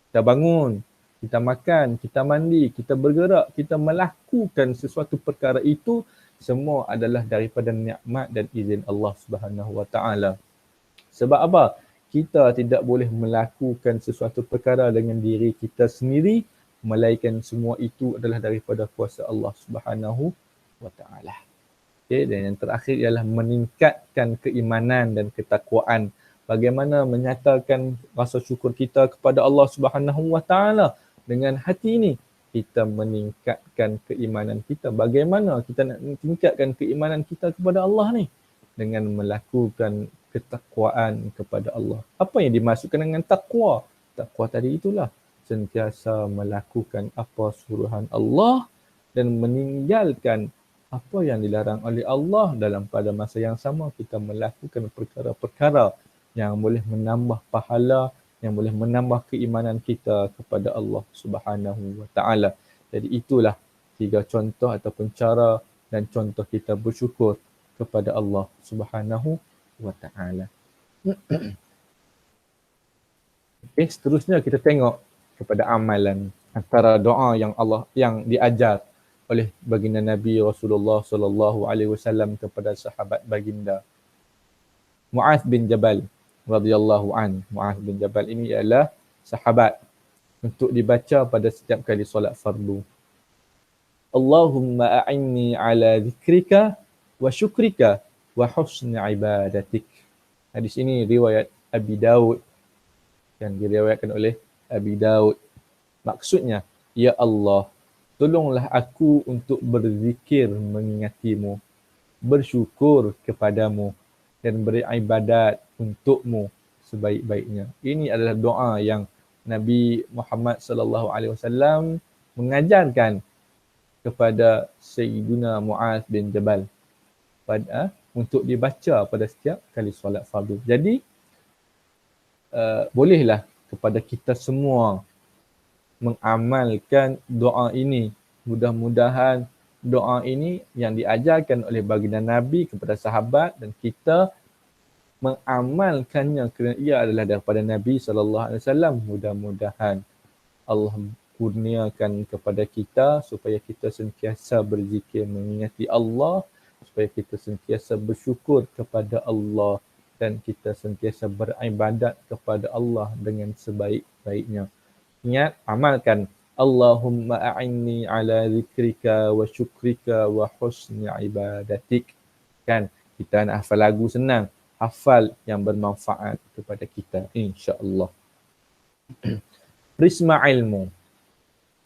kita bangun, kita makan, kita mandi, kita bergerak, kita melakukan sesuatu perkara itu, semua adalah daripada nikmat dan izin Allah Subhanahu Wa Taala. Sebab apa? Kita tidak boleh melakukan sesuatu perkara dengan diri kita sendiri, melainkan semua itu adalah daripada kuasa Allah Subhanahu Wa Taala. Okay, dan yang terakhir ialah meningkatkan keimanan dan ketakwaan. Bagaimana menyatakan rasa syukur kita kepada Allah Subhanahu Wa Taala dengan hati ini? Kita meningkatkan keimanan kita. Bagaimana kita nak meningkatkan keimanan kita kepada Allah ni? Dengan melakukan ketakwaan kepada Allah. Apa yang dimaksudkan dengan takwa? Takwa tadi itulah sentiasa melakukan apa suruhan Allah dan meninggalkan apa yang dilarang oleh Allah, dalam pada masa yang sama kita melakukan perkara-perkara yang boleh menambah pahala, yang boleh menambah keimanan kita kepada Allah Subhanahu wa taala. Jadi itulah 3 contoh ataupun cara dan contoh kita bersyukur kepada Allah Subhanahu wa taala. Okay, seterusnya kita tengok kepada amalan antara doa yang Allah yang diajar oleh baginda Nabi Rasulullah sallallahu alaihi wasallam kepada sahabat baginda Muaz bin Jabal radhiyallahu an. Muaz bin Jabal ini ialah sahabat untuk dibaca pada setiap kali solat fardu. Allahumma a'inni ala zikrika wa syukrika wa husni ibadatik. Hadis ini riwayat Abi Daud yang diriwayatkan oleh Abi Daud. Maksudnya, ya Allah, tolonglah aku untuk berzikir mengingatimu, bersyukur kepadamu dan beribadat untukmu sebaik-baiknya. Ini adalah doa yang Nabi Muhammad sallallahu alaihi wasallam mengajarkan kepada Sayyiduna Muaz bin Jabal untuk dibaca pada setiap kali solat fardu. Jadi bolehlah kepada kita semua mengamalkan doa ini. Mudah-mudahan doa ini yang diajarkan oleh baginda Nabi kepada sahabat dan kita mengamalkannya kerana ia adalah daripada Nabi sallallahu alaihi wasallam. Mudah-mudahan Allah kurniakan kepada kita supaya kita sentiasa berzikir mengingati Allah, supaya kita sentiasa bersyukur kepada Allah dan kita sentiasa beribadat kepada Allah dengan sebaik-baiknya. Ingat, amalkan. Allahumma a'inni ala zikrika wa syukrika wa husni ibadatik. Kan, kita nak hafal lagu senang. Hafal yang bermanfaat kepada kita, insya-Allah. Prisma ilmu.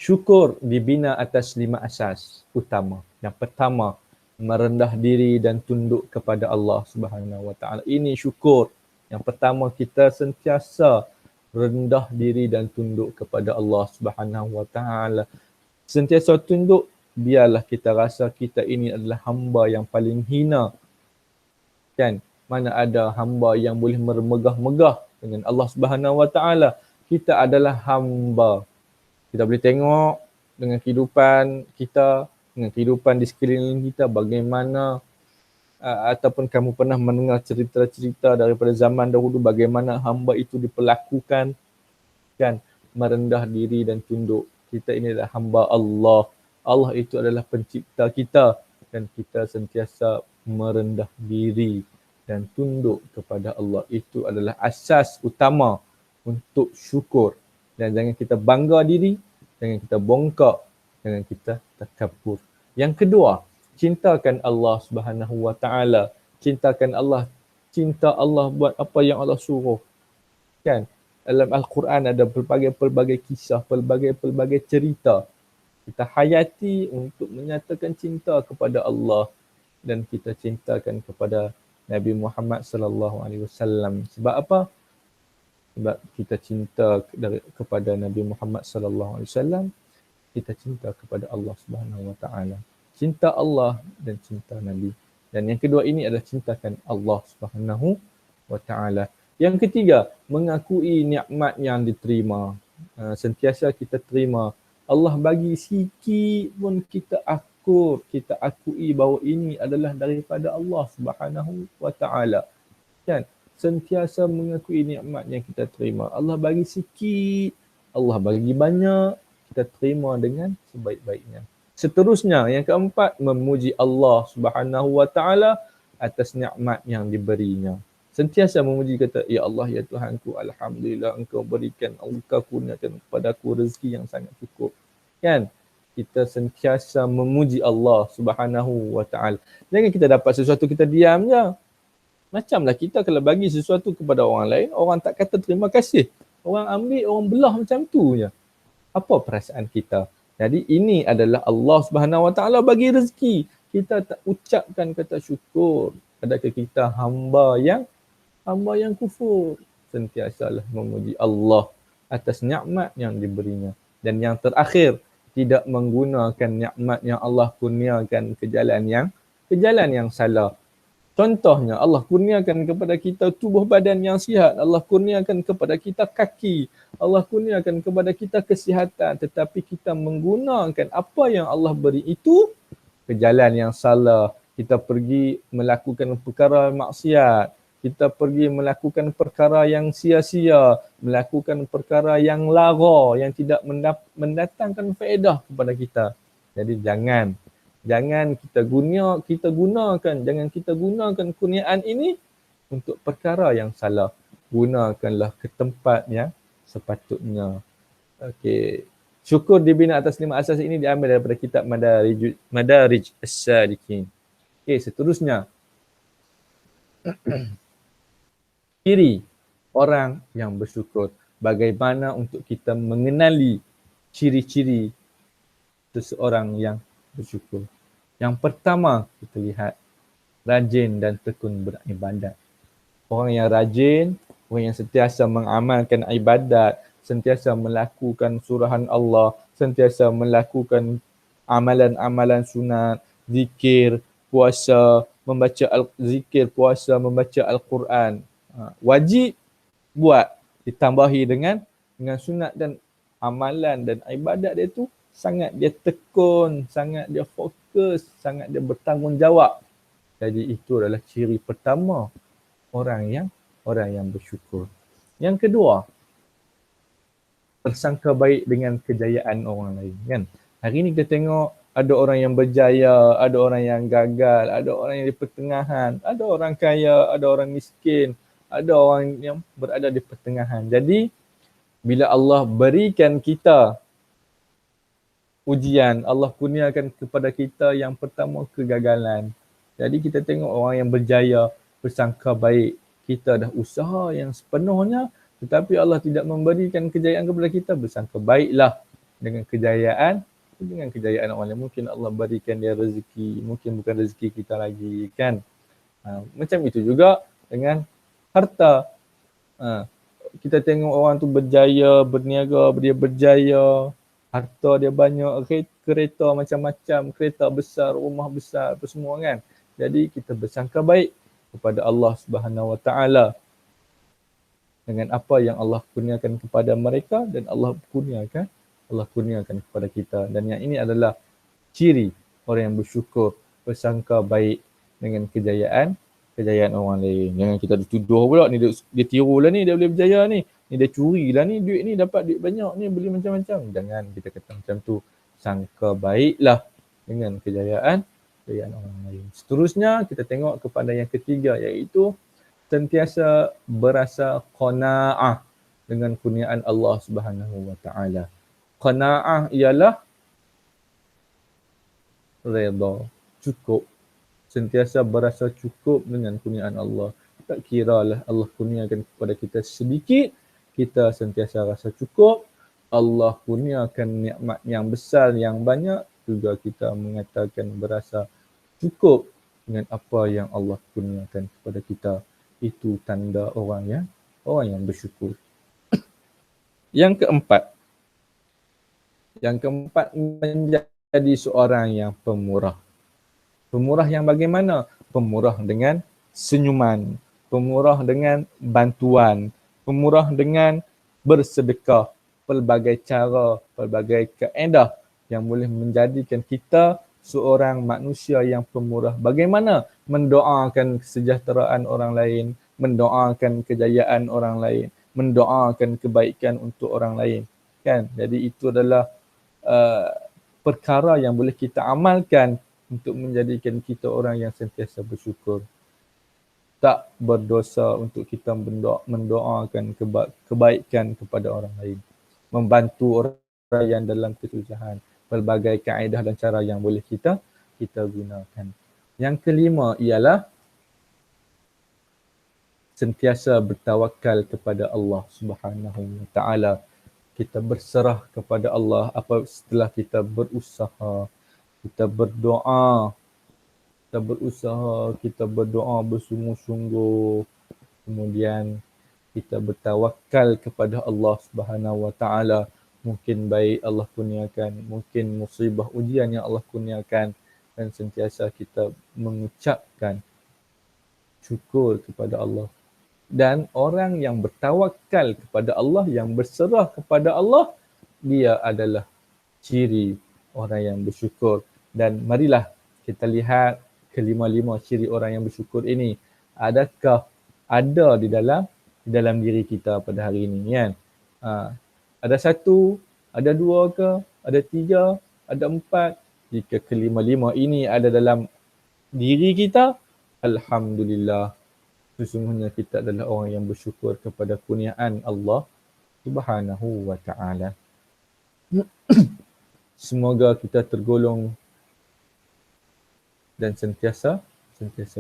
Syukur dibina atas 5 asas utama. Yang pertama, merendah diri dan tunduk kepada Allah Subhanahu wa taala. Ini syukur. Yang pertama, kita sentiasa rendah diri dan tunduk kepada Allah Subhanahu wa taala. Sentiasa tunduk, biarlah kita rasa kita ini adalah hamba yang paling hina. Kan? Mana ada hamba yang boleh bermegah-megah dengan Allah Subhanahu wa taala. Kita adalah hamba. Kita boleh tengok dengan kehidupan kita, dengan kehidupan di sekeliling kita, bagaimana ataupun kamu pernah mendengar cerita-cerita daripada zaman dahulu bagaimana hamba itu diperlakukan, kan, merendah diri dan tunduk. Kita ini adalah hamba Allah. Allah itu adalah pencipta kita dan kita sentiasa merendah diri dan tunduk kepada Allah. Itu adalah asas utama untuk syukur. Dan jangan kita bangga diri, jangan kita bongkak, jangan kita takabur. Yang kedua, cintakan Allah Subhanahu wa taala. Cintakan Allah. Cinta Allah buat apa yang Allah suruh. Kan? Dalam Al-Quran ada pelbagai kisah, pelbagai cerita. Kita hayati untuk menyatakan cinta kepada Allah dan kita cintakan kepada Nabi Muhammad sallallahu alaihi wasallam. Sebab apa? Sebab kita cinta kepada Nabi Muhammad sallallahu alaihi wasallam, kita cinta kepada Allah Subhanahu wa taala. Cinta Allah dan cinta Nabi. Dan yang kedua ini adalah cintakan Allah Subhanahu wa taala. Yang ketiga, mengakui nikmat yang diterima. Sentiasa kita terima. Allah bagi sikit pun kita akur, kita akui bahawa ini adalah daripada Allah Subhanahu wa taala. Kan? Sentiasa mengakui nikmat yang kita terima. Allah bagi sikit, Allah bagi banyak, kita terima dengan sebaik-baiknya. Seterusnya, yang keempat, memuji Allah Subhanahu wa taala atas nikmat yang diberinya. Sentiasa memuji, kata, ya Allah, ya Tuhanku, alhamdulillah engkau berikan, engkau kurniakan kepada aku rezeki yang sangat cukup. Kan? Kita sentiasa memuji Allah Subhanahu wa taala. Jangan kita dapat sesuatu kita diam je. Macamlah kita kalau bagi sesuatu kepada orang lain, orang tak kata terima kasih. Orang ambil, orang belah macam tu je. Apa perasaan kita? Jadi ini adalah Allah Subhanahu wa taala bagi rezeki. Kita tak ucapkan kata syukur. Adakah kita hamba yang kufur? Sentiasalah memuji Allah atas nikmat yang diberinya. Dan yang terakhir, tidak menggunakan nikmat yang Allah kurniakan ke jalan yang salah. Contohnya, Allah kurniakan kepada kita tubuh badan yang sihat. Allah kurniakan kepada kita kaki. Allah kurniakan kepada kita kesihatan. Tetapi kita menggunakan apa yang Allah beri itu ke jalan yang salah. Kita pergi melakukan perkara maksiat. Kita pergi melakukan perkara yang sia-sia. Melakukan perkara yang lara, yang tidak mendatangkan faedah kepada kita. Jadi jangan jangan kita gunakan kurniaan ini untuk perkara yang salah. Gunakanlah ke tempat yang sepatutnya. Okey. Syukur dibina atas 5 asas ini diambil daripada kitab Madarij As-Salikin. Okey, seterusnya. Ciri orang yang bersyukur. Bagaimana untuk kita mengenali ciri-ciri seseorang yang bersyukur. Yang pertama kita lihat rajin dan tekun beribadat. Orang yang rajin, orang yang sentiasa mengamalkan ibadat, sentiasa melakukan surahan Allah, sentiasa melakukan amalan-amalan sunat, zikir, puasa, zikir, puasa, membaca Al-Quran. Wajib buat, ditambahi dengan sunat dan amalan dan ibadat dia tu sangat dia tekun, sangat dia fokus, sangat dia bertanggungjawab. Jadi itu adalah ciri pertama orang yang bersyukur. Yang kedua, bersangka baik dengan kejayaan orang lain, kan? Hari ni kita tengok ada orang yang berjaya, ada orang yang gagal, ada orang yang di pertengahan, ada orang kaya, ada orang miskin, ada orang yang berada di pertengahan. Jadi bila Allah berikan kita ujian, Allah kurniakan kepada kita yang pertama kegagalan. Jadi kita tengok orang yang berjaya, bersangka baik, kita dah usaha yang sepenuhnya tetapi Allah tidak memberikan kejayaan kepada kita, bersangka baiklah dengan kejayaan orang lain. Mungkin Allah berikan dia rezeki, mungkin bukan rezeki kita lagi, kan? Macam itu juga dengan harta. Kita tengok orang tu berjaya, berniaga, dia berjaya, harta dia banyak, kereta macam-macam, kereta besar, rumah besar, apa semua, kan? Jadi kita bersangka baik kepada Allah Subhanahu Wa Taala dengan apa yang Allah kurniakan kepada mereka dan Allah kurniakan kepada kita. Dan yang ini adalah ciri orang yang bersyukur, bersangka baik dengan kejayaan orang lain. Jangan kita dituduh pula, ni dia tiru lah ni, dia boleh berjaya ni dia curi lah ni, duit ni dapat duit banyak ni, beli macam-macam. Jangan kita kata macam tu. Sangka baiklah dengan kejayaan orang lain. Seterusnya kita tengok kepada yang ketiga, iaitu sentiasa berasa qanaah dengan kurniaan Allah Subhanahu Wa Taala. Qanaah ialah redha, cukup. Sentiasa berasa cukup dengan kurniaan Allah. Tak kiralah Allah kurniakan kepada kita sedikit, kita sentiasa rasa cukup. Allah kurniakan nikmat yang besar, yang banyak, juga kita mengatakan berasa cukup dengan apa yang Allah kurniakan kepada kita. Itu tanda orang yang bersyukur. Yang keempat menjadi seorang yang pemurah. Pemurah yang bagaimana? Pemurah dengan senyuman, pemurah dengan bantuan, pemurah dengan bersedekah, pelbagai cara, pelbagai kaedah yang boleh menjadikan kita seorang manusia yang pemurah. Bagaimana mendoakan kesejahteraan orang lain, mendoakan kejayaan orang lain, mendoakan kebaikan untuk orang lain, kan? Jadi itu adalah perkara yang boleh kita amalkan untuk menjadikan kita orang yang sentiasa bersyukur. Tak berdosa untuk kita mendoakan kebaikan kepada orang lain, membantu orang yang dalam kesusahan, pelbagai kaedah dan cara yang boleh kita gunakan. Yang kelima ialah sentiasa bertawakal kepada Allah Subhanahu Wa Taala. Kita berserah kepada Allah setelah kita berusaha, kita berdoa, kita berdoa bersungguh-sungguh. Kemudian kita bertawakal kepada Allah Subhanahu Wa Taala mungkin baik Allah kurniakan, mungkin musibah ujian yang Allah kurniakan, dan sentiasa kita mengucapkan syukur kepada Allah. Dan orang yang bertawakal kepada Allah, yang berserah kepada Allah, dia adalah ciri orang yang bersyukur. Dan marilah kita lihat kelima-lima ciri orang yang bersyukur ini. Adakah ada di dalam diri kita pada hari ini, kan? Ada satu, ada dua ke, ada tiga, ada empat. Jika kelima-lima ini ada dalam diri kita, alhamdulillah, sesungguhnya kita adalah orang yang bersyukur kepada kurniaan Allah Subhanahu wa ta'ala. Semoga kita tergolong dan sentiasa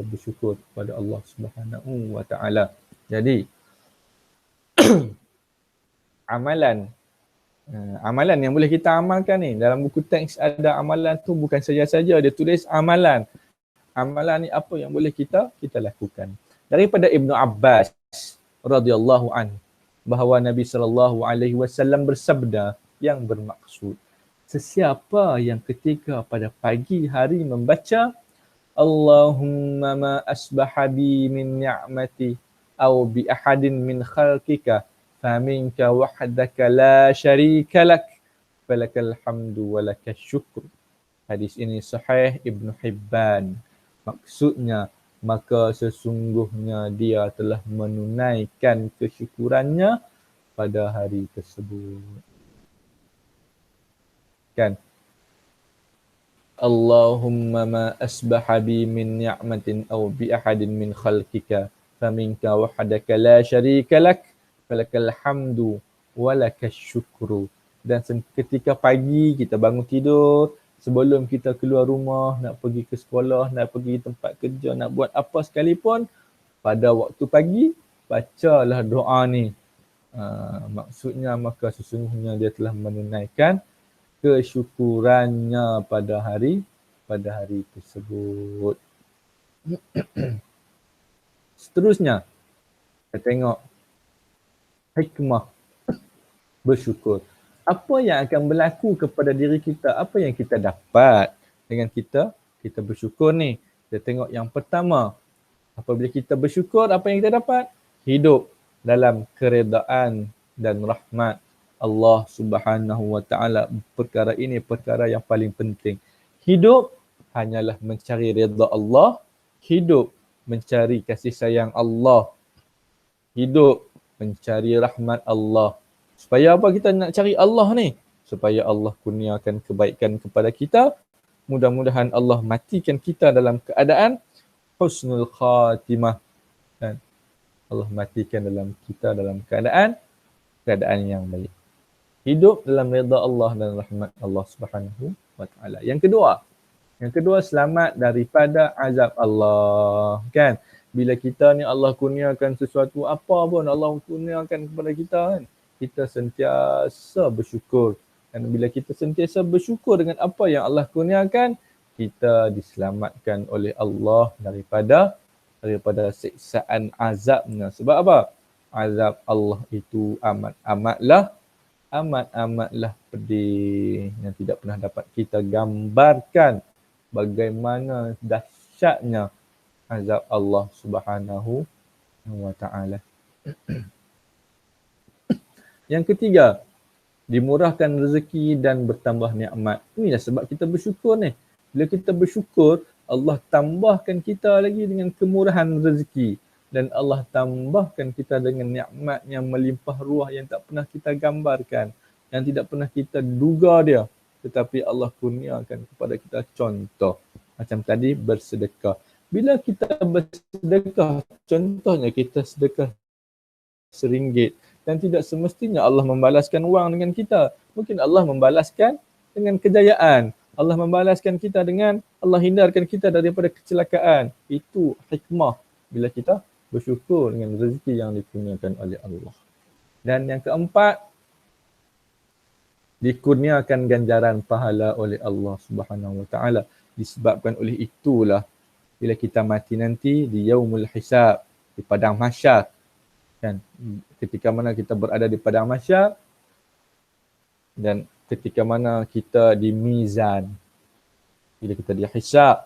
bersyukur kepada Allah Subhanahu wa ta'ala. Jadi, amalan yang boleh kita amalkan ni, dalam buku teks ada amalan tu bukan saja-saja dia tulis amalan. Amalan ni apa yang boleh kita lakukan. Daripada Ibnu Abbas radhiyallahu anhu bahawa Nabi SAW bersabda yang bermaksud, sesiapa yang ketika pada pagi hari membaca Allahumma ma asbaha bi min ni'mati aw bi ahadin min khalqika faminka wahdaka la syarika lak falakal hamdu walakash syukr. Hadis ini sahih Ibnu Hibban. Maksudnya, maka sesungguhnya dia telah menunaikan kesyukurannya pada hari tersebut. Kan? Allahumma ma asbaha bi min ni'matin aw bi ahadin min khalqika faminka wahdaka la syarika lak falakal hamdu walakash syukru. Dan ketika pagi kita bangun tidur, sebelum kita keluar rumah, nak pergi ke sekolah, nak pergi tempat kerja, nak buat apa sekalipun, pada waktu pagi, bacalah doa ni. Maksudnya, maka sesungguhnya dia telah menunaikan kesyukurannya pada hari tersebut. Seterusnya, kita tengok hikmah bersyukur. Apa yang akan berlaku kepada diri kita, apa yang kita dapat dengan kita bersyukur ni. Kita tengok yang pertama, apabila kita bersyukur, apa yang kita dapat? Hidup dalam keredaan dan rahmat Allah Subhanahu wa ta'ala. Perkara ini perkara yang paling penting. Hidup hanyalah mencari redha Allah, hidup mencari kasih sayang Allah, hidup mencari rahmat Allah. Supaya apa kita nak cari Allah ni? Supaya Allah kurniakan kebaikan kepada kita. Mudah-mudahan Allah matikan kita dalam keadaan husnul khatimah. Dan Allah matikan kita dalam keadaan yang baik. Hidup dalam redha Allah dan rahmat Allah Subhanahu wa ta'ala. Yang kedua selamat daripada azab Allah. Kan? Bila kita ni Allah kurniakan sesuatu apa pun Allah kurniakan kepada kita, kan? Kita sentiasa bersyukur. Dan bila kita sentiasa bersyukur dengan apa yang Allah kurniakan, kita diselamatkan oleh Allah daripada siksaan azabnya. Sebab apa? Azab Allah itu amatlah pedih, yang tidak pernah dapat kita gambarkan bagaimana dahsyatnya azab Allah Subhanahu wa ta'ala. Yang ketiga, dimurahkan rezeki dan bertambah nikmat. Inilah sebab kita bersyukur ni. Bila kita bersyukur, Allah tambahkan kita lagi dengan kemurahan rezeki. Dan Allah tambahkan kita dengan nikmat yang melimpah ruah yang tak pernah kita gambarkan. Yang tidak pernah kita duga dia. Tetapi Allah kurniakan kepada kita. Contoh, macam tadi bersedekah. Bila kita bersedekah, contohnya kita sedekah RM1, dan tidak semestinya Allah membalaskan wang dengan kita. Mungkin Allah membalaskan dengan kejayaan. Allah membalaskan kita dengan Allah hindarkan kita daripada kecelakaan. Itu hikmah bila kita bersyukur dengan rezeki yang dikurniakan oleh Allah. Dan yang keempat, dikurniakan ganjaran pahala oleh Allah Subhanahu wa ta'ala. Disebabkan oleh itulah bila kita mati nanti di yaumul hisab, di padang mahsyar, kan, ketika mana kita berada di padang mahsyar, Dan ketika mana kita di mizan, bila kita dihisab,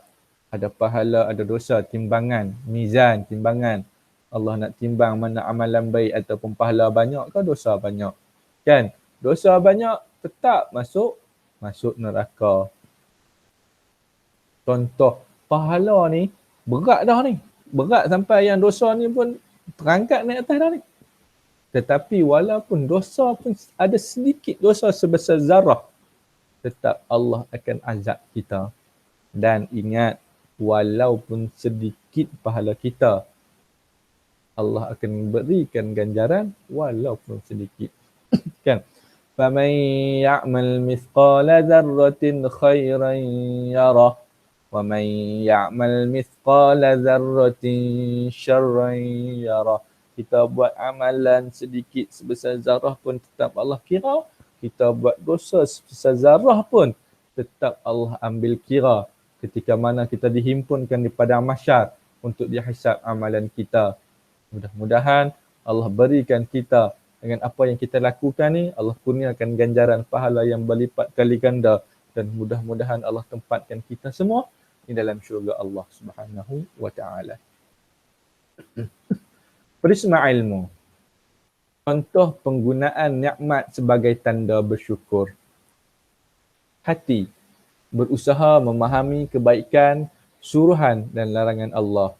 ada pahala, ada dosa, timbangan, mizan, timbangan. Allah nak timbang mana amalan baik ataupun pahala banyak ke dosa banyak. Kan? Dosa banyak tetap masuk neraka. Contoh, pahala ni berat dah ni. Berat sampai yang dosa ni pun terangkat naik atas dah ni. Tetapi walaupun dosa pun ada sedikit dosa sebesar zarah, tetap Allah akan azab kita. Dan ingat, walaupun sedikit pahala kita, Allah akan berikan ganjaran walaupun sedikit. Kan? فَمَنْ يَعْمَلْ مِثْقَالَ ذَرَّةٍ خَيْرًا يَرَهُ وَمَنْ يَعْمَلْ مِثْقَالَ ذَرَّةٍ شَرًّا يَرَهُ. Kita buat amalan sedikit sebesar zarah pun tetap Allah kira. Kita buat dosa sebesar zarah pun tetap Allah ambil kira. Ketika mana kita dihimpunkan di padang mahsyar untuk dihisab amalan kita. Mudah-mudahan Allah berikan kita dengan apa yang kita lakukan ni, Allah kurniakan ganjaran pahala yang berlipat kali ganda. Dan mudah-mudahan Allah tempatkan kita semua di dalam syurga Allah Subhanahu wa ta'ala. Prisma ilmu. Contoh penggunaan nikmat sebagai tanda bersyukur. Hati berusaha memahami kebaikan, suruhan dan larangan Allah.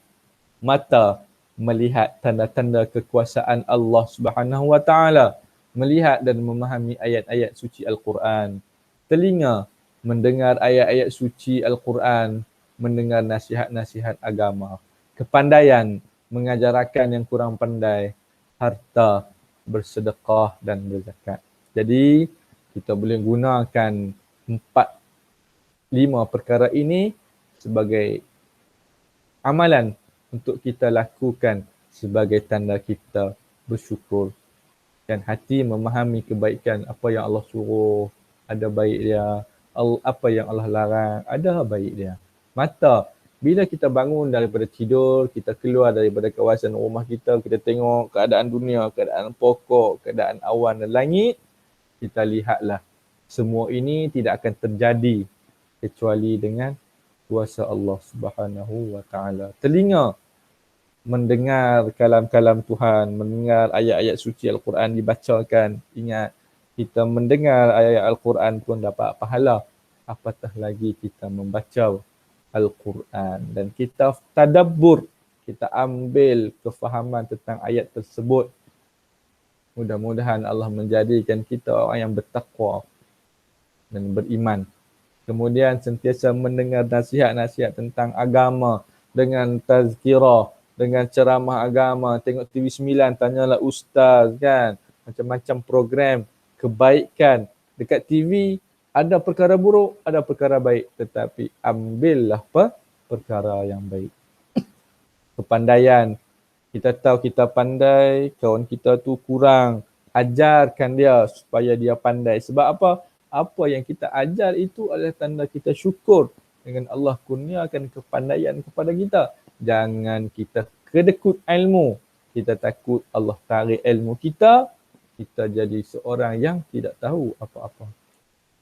Mata melihat tanda-tanda kekuasaan Allah Subhanahu wa ta'ala, melihat dan memahami ayat-ayat suci Al-Quran. Telinga mendengar ayat-ayat suci Al-Quran, mendengar nasihat-nasihat agama. Kepandaian mengajarkan yang kurang pandai. Harta bersedekah dan berzakat. Jadi kita boleh gunakan 4-5 perkara ini sebagai amalan untuk kita lakukan sebagai tanda kita bersyukur. Dan hati memahami kebaikan, apa yang Allah suruh, ada baik dia. Apa yang Allah larang, ada baik dia. Mata, bila kita bangun daripada tidur, kita keluar daripada kawasan rumah kita, kita tengok keadaan dunia, keadaan pokok, keadaan awan dan langit, kita lihatlah semua ini tidak akan terjadi kecuali dengan kuasa Allah Subhanahu wa ta'ala. Telinga mendengar kalam-kalam Tuhan, mendengar ayat-ayat suci Al-Quran dibacakan. Ingat, kita mendengar ayat Al-Quran pun dapat pahala. Apatah lagi kita membaca Al-Quran dan kita tadabbur, kita ambil kefahaman tentang ayat tersebut. Mudah-mudahan Allah menjadikan kita orang yang bertakwa dan beriman. Kemudian sentiasa mendengar nasihat-nasihat tentang agama dengan tazkirah, dengan ceramah agama. Tengok TV9, tanyalah ustaz kan. Macam-macam program kebaikan dekat TV. Ada perkara buruk, ada perkara baik. Tetapi ambillah perkara yang baik. Kepandaian. Kita tahu kita pandai, kawan kita tu kurang. Ajarkan dia supaya dia pandai. Sebab apa? Apa yang kita ajar itu adalah tanda kita syukur dengan Allah kurniakan kepandaian kepada kita. Jangan kita kedekut ilmu. Kita takut Allah tarik ilmu kita. Kita jadi seorang yang tidak tahu apa-apa.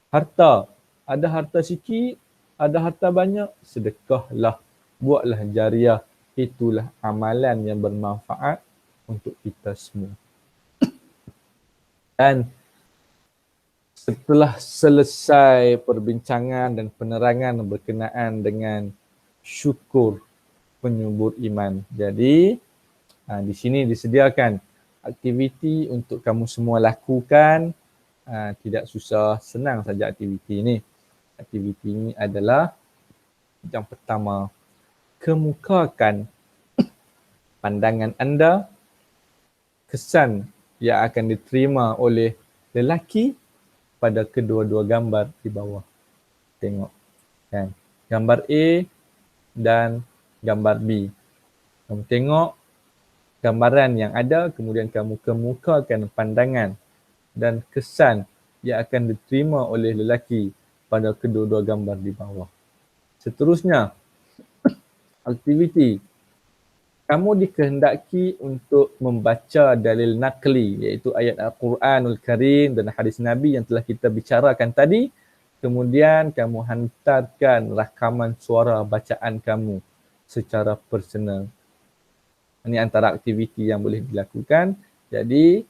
Harta. Ada harta sikit, ada harta banyak. Sedekahlah. Buatlah jariah. Itulah amalan yang bermanfaat untuk kita semua. Dan setelah selesai perbincangan dan penerangan berkenaan dengan syukur penyubur iman. Jadi, di sini disediakan aktiviti untuk kamu semua lakukan. Tidak susah, senang saja aktiviti ini. Aktiviti ini adalah yang pertama, kemukakan pandangan anda kesan yang akan diterima oleh lelaki pada kedua-dua gambar di bawah. Tengok. Kan? Gambar A dan gambar B. Kamu tengok gambaran yang ada, kemudian kamu kemukakan pandangan dan kesan yang akan diterima oleh lelaki pada kedua-dua gambar di bawah. Seterusnya, aktiviti kamu dikehendaki untuk membaca dalil nakli, iaitu ayat Al-Quranul Karim dan hadis Nabi yang telah kita bicarakan tadi. Kemudian kamu hantarkan rakaman suara bacaan kamu secara personal. Ini antara aktiviti yang boleh dilakukan. Jadi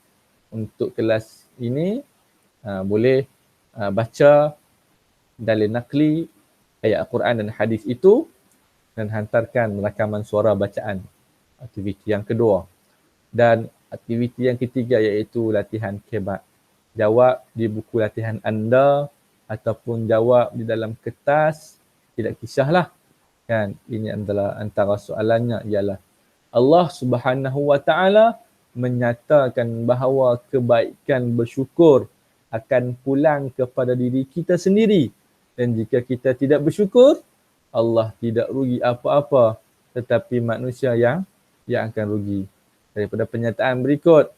untuk kelas ini boleh baca dalil nakli, ayat Al-Quran dan hadis itu dan hantarkan rakaman suara bacaan. Aktiviti yang kedua. Dan aktiviti yang ketiga iaitu latihan kebat. Jawab di buku latihan anda ataupun jawab di dalam kertas, tidak kisahlah. Kan, ini adalah antara soalannya ialah Allah Subhanahu Wa Taala menyatakan bahawa kebaikan bersyukur akan pulang kepada diri kita sendiri. Dan jika kita tidak bersyukur, Allah tidak rugi apa-apa, tetapi manusia yang akan rugi. Daripada pernyataan berikut,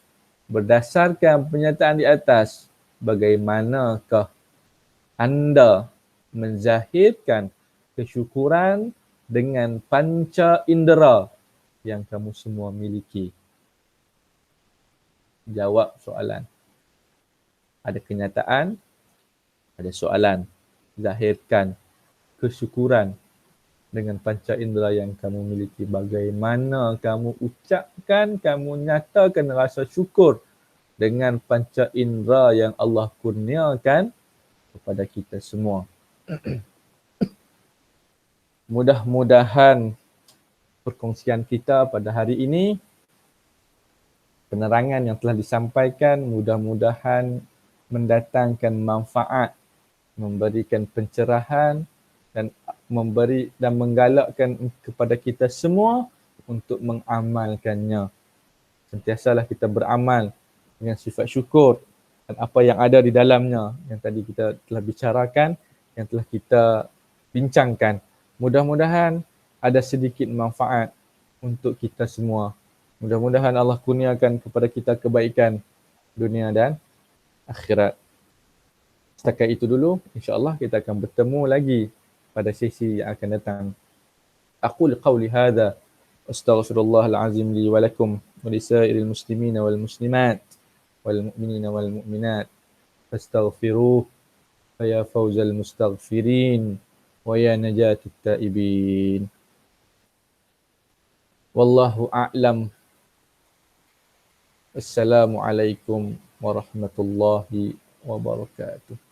berdasarkan pernyataan di atas, bagaimanakah anda menzahirkan kesyukuran dengan panca indera yang kamu semua miliki? Jawab soalan. Ada kenyataan, ada soalan. Zahirkan kesyukuran dengan panca indera yang kamu miliki. Bagaimana kamu ucapkan, kamu nyatakan rasa syukur dengan panca indera yang Allah kurniakan kepada kita semua. Mudah-mudahan perkongsian kita pada hari ini, penerangan yang telah disampaikan, mudah-mudahan mendatangkan manfaat, memberikan pencerahan dan memberi dan menggalakkan kepada kita semua untuk mengamalkannya. Sentiasalah kita beramal dengan sifat syukur dan apa yang ada di dalamnya yang tadi kita telah bicarakan, yang telah kita bincangkan. Mudah-mudahan ada sedikit manfaat untuk kita semua. Mudah-mudahan Allah kurniakan kepada kita kebaikan dunia dan akhirat. Setakat itu dulu, insya-Allah kita akan bertemu lagi pada sesi yang akan datang. Aqul qawli hadha astaghfirullahal azim li wa lakum wa lisairil muslimina wal muslimat wal mu'minina wal mu'minat fastaghfiruh fa ya fawzal mustaghfirin wa ya najatit taibin. Wallahu a'lam. Assalamualaikum warahmatullahi wabarakatuh.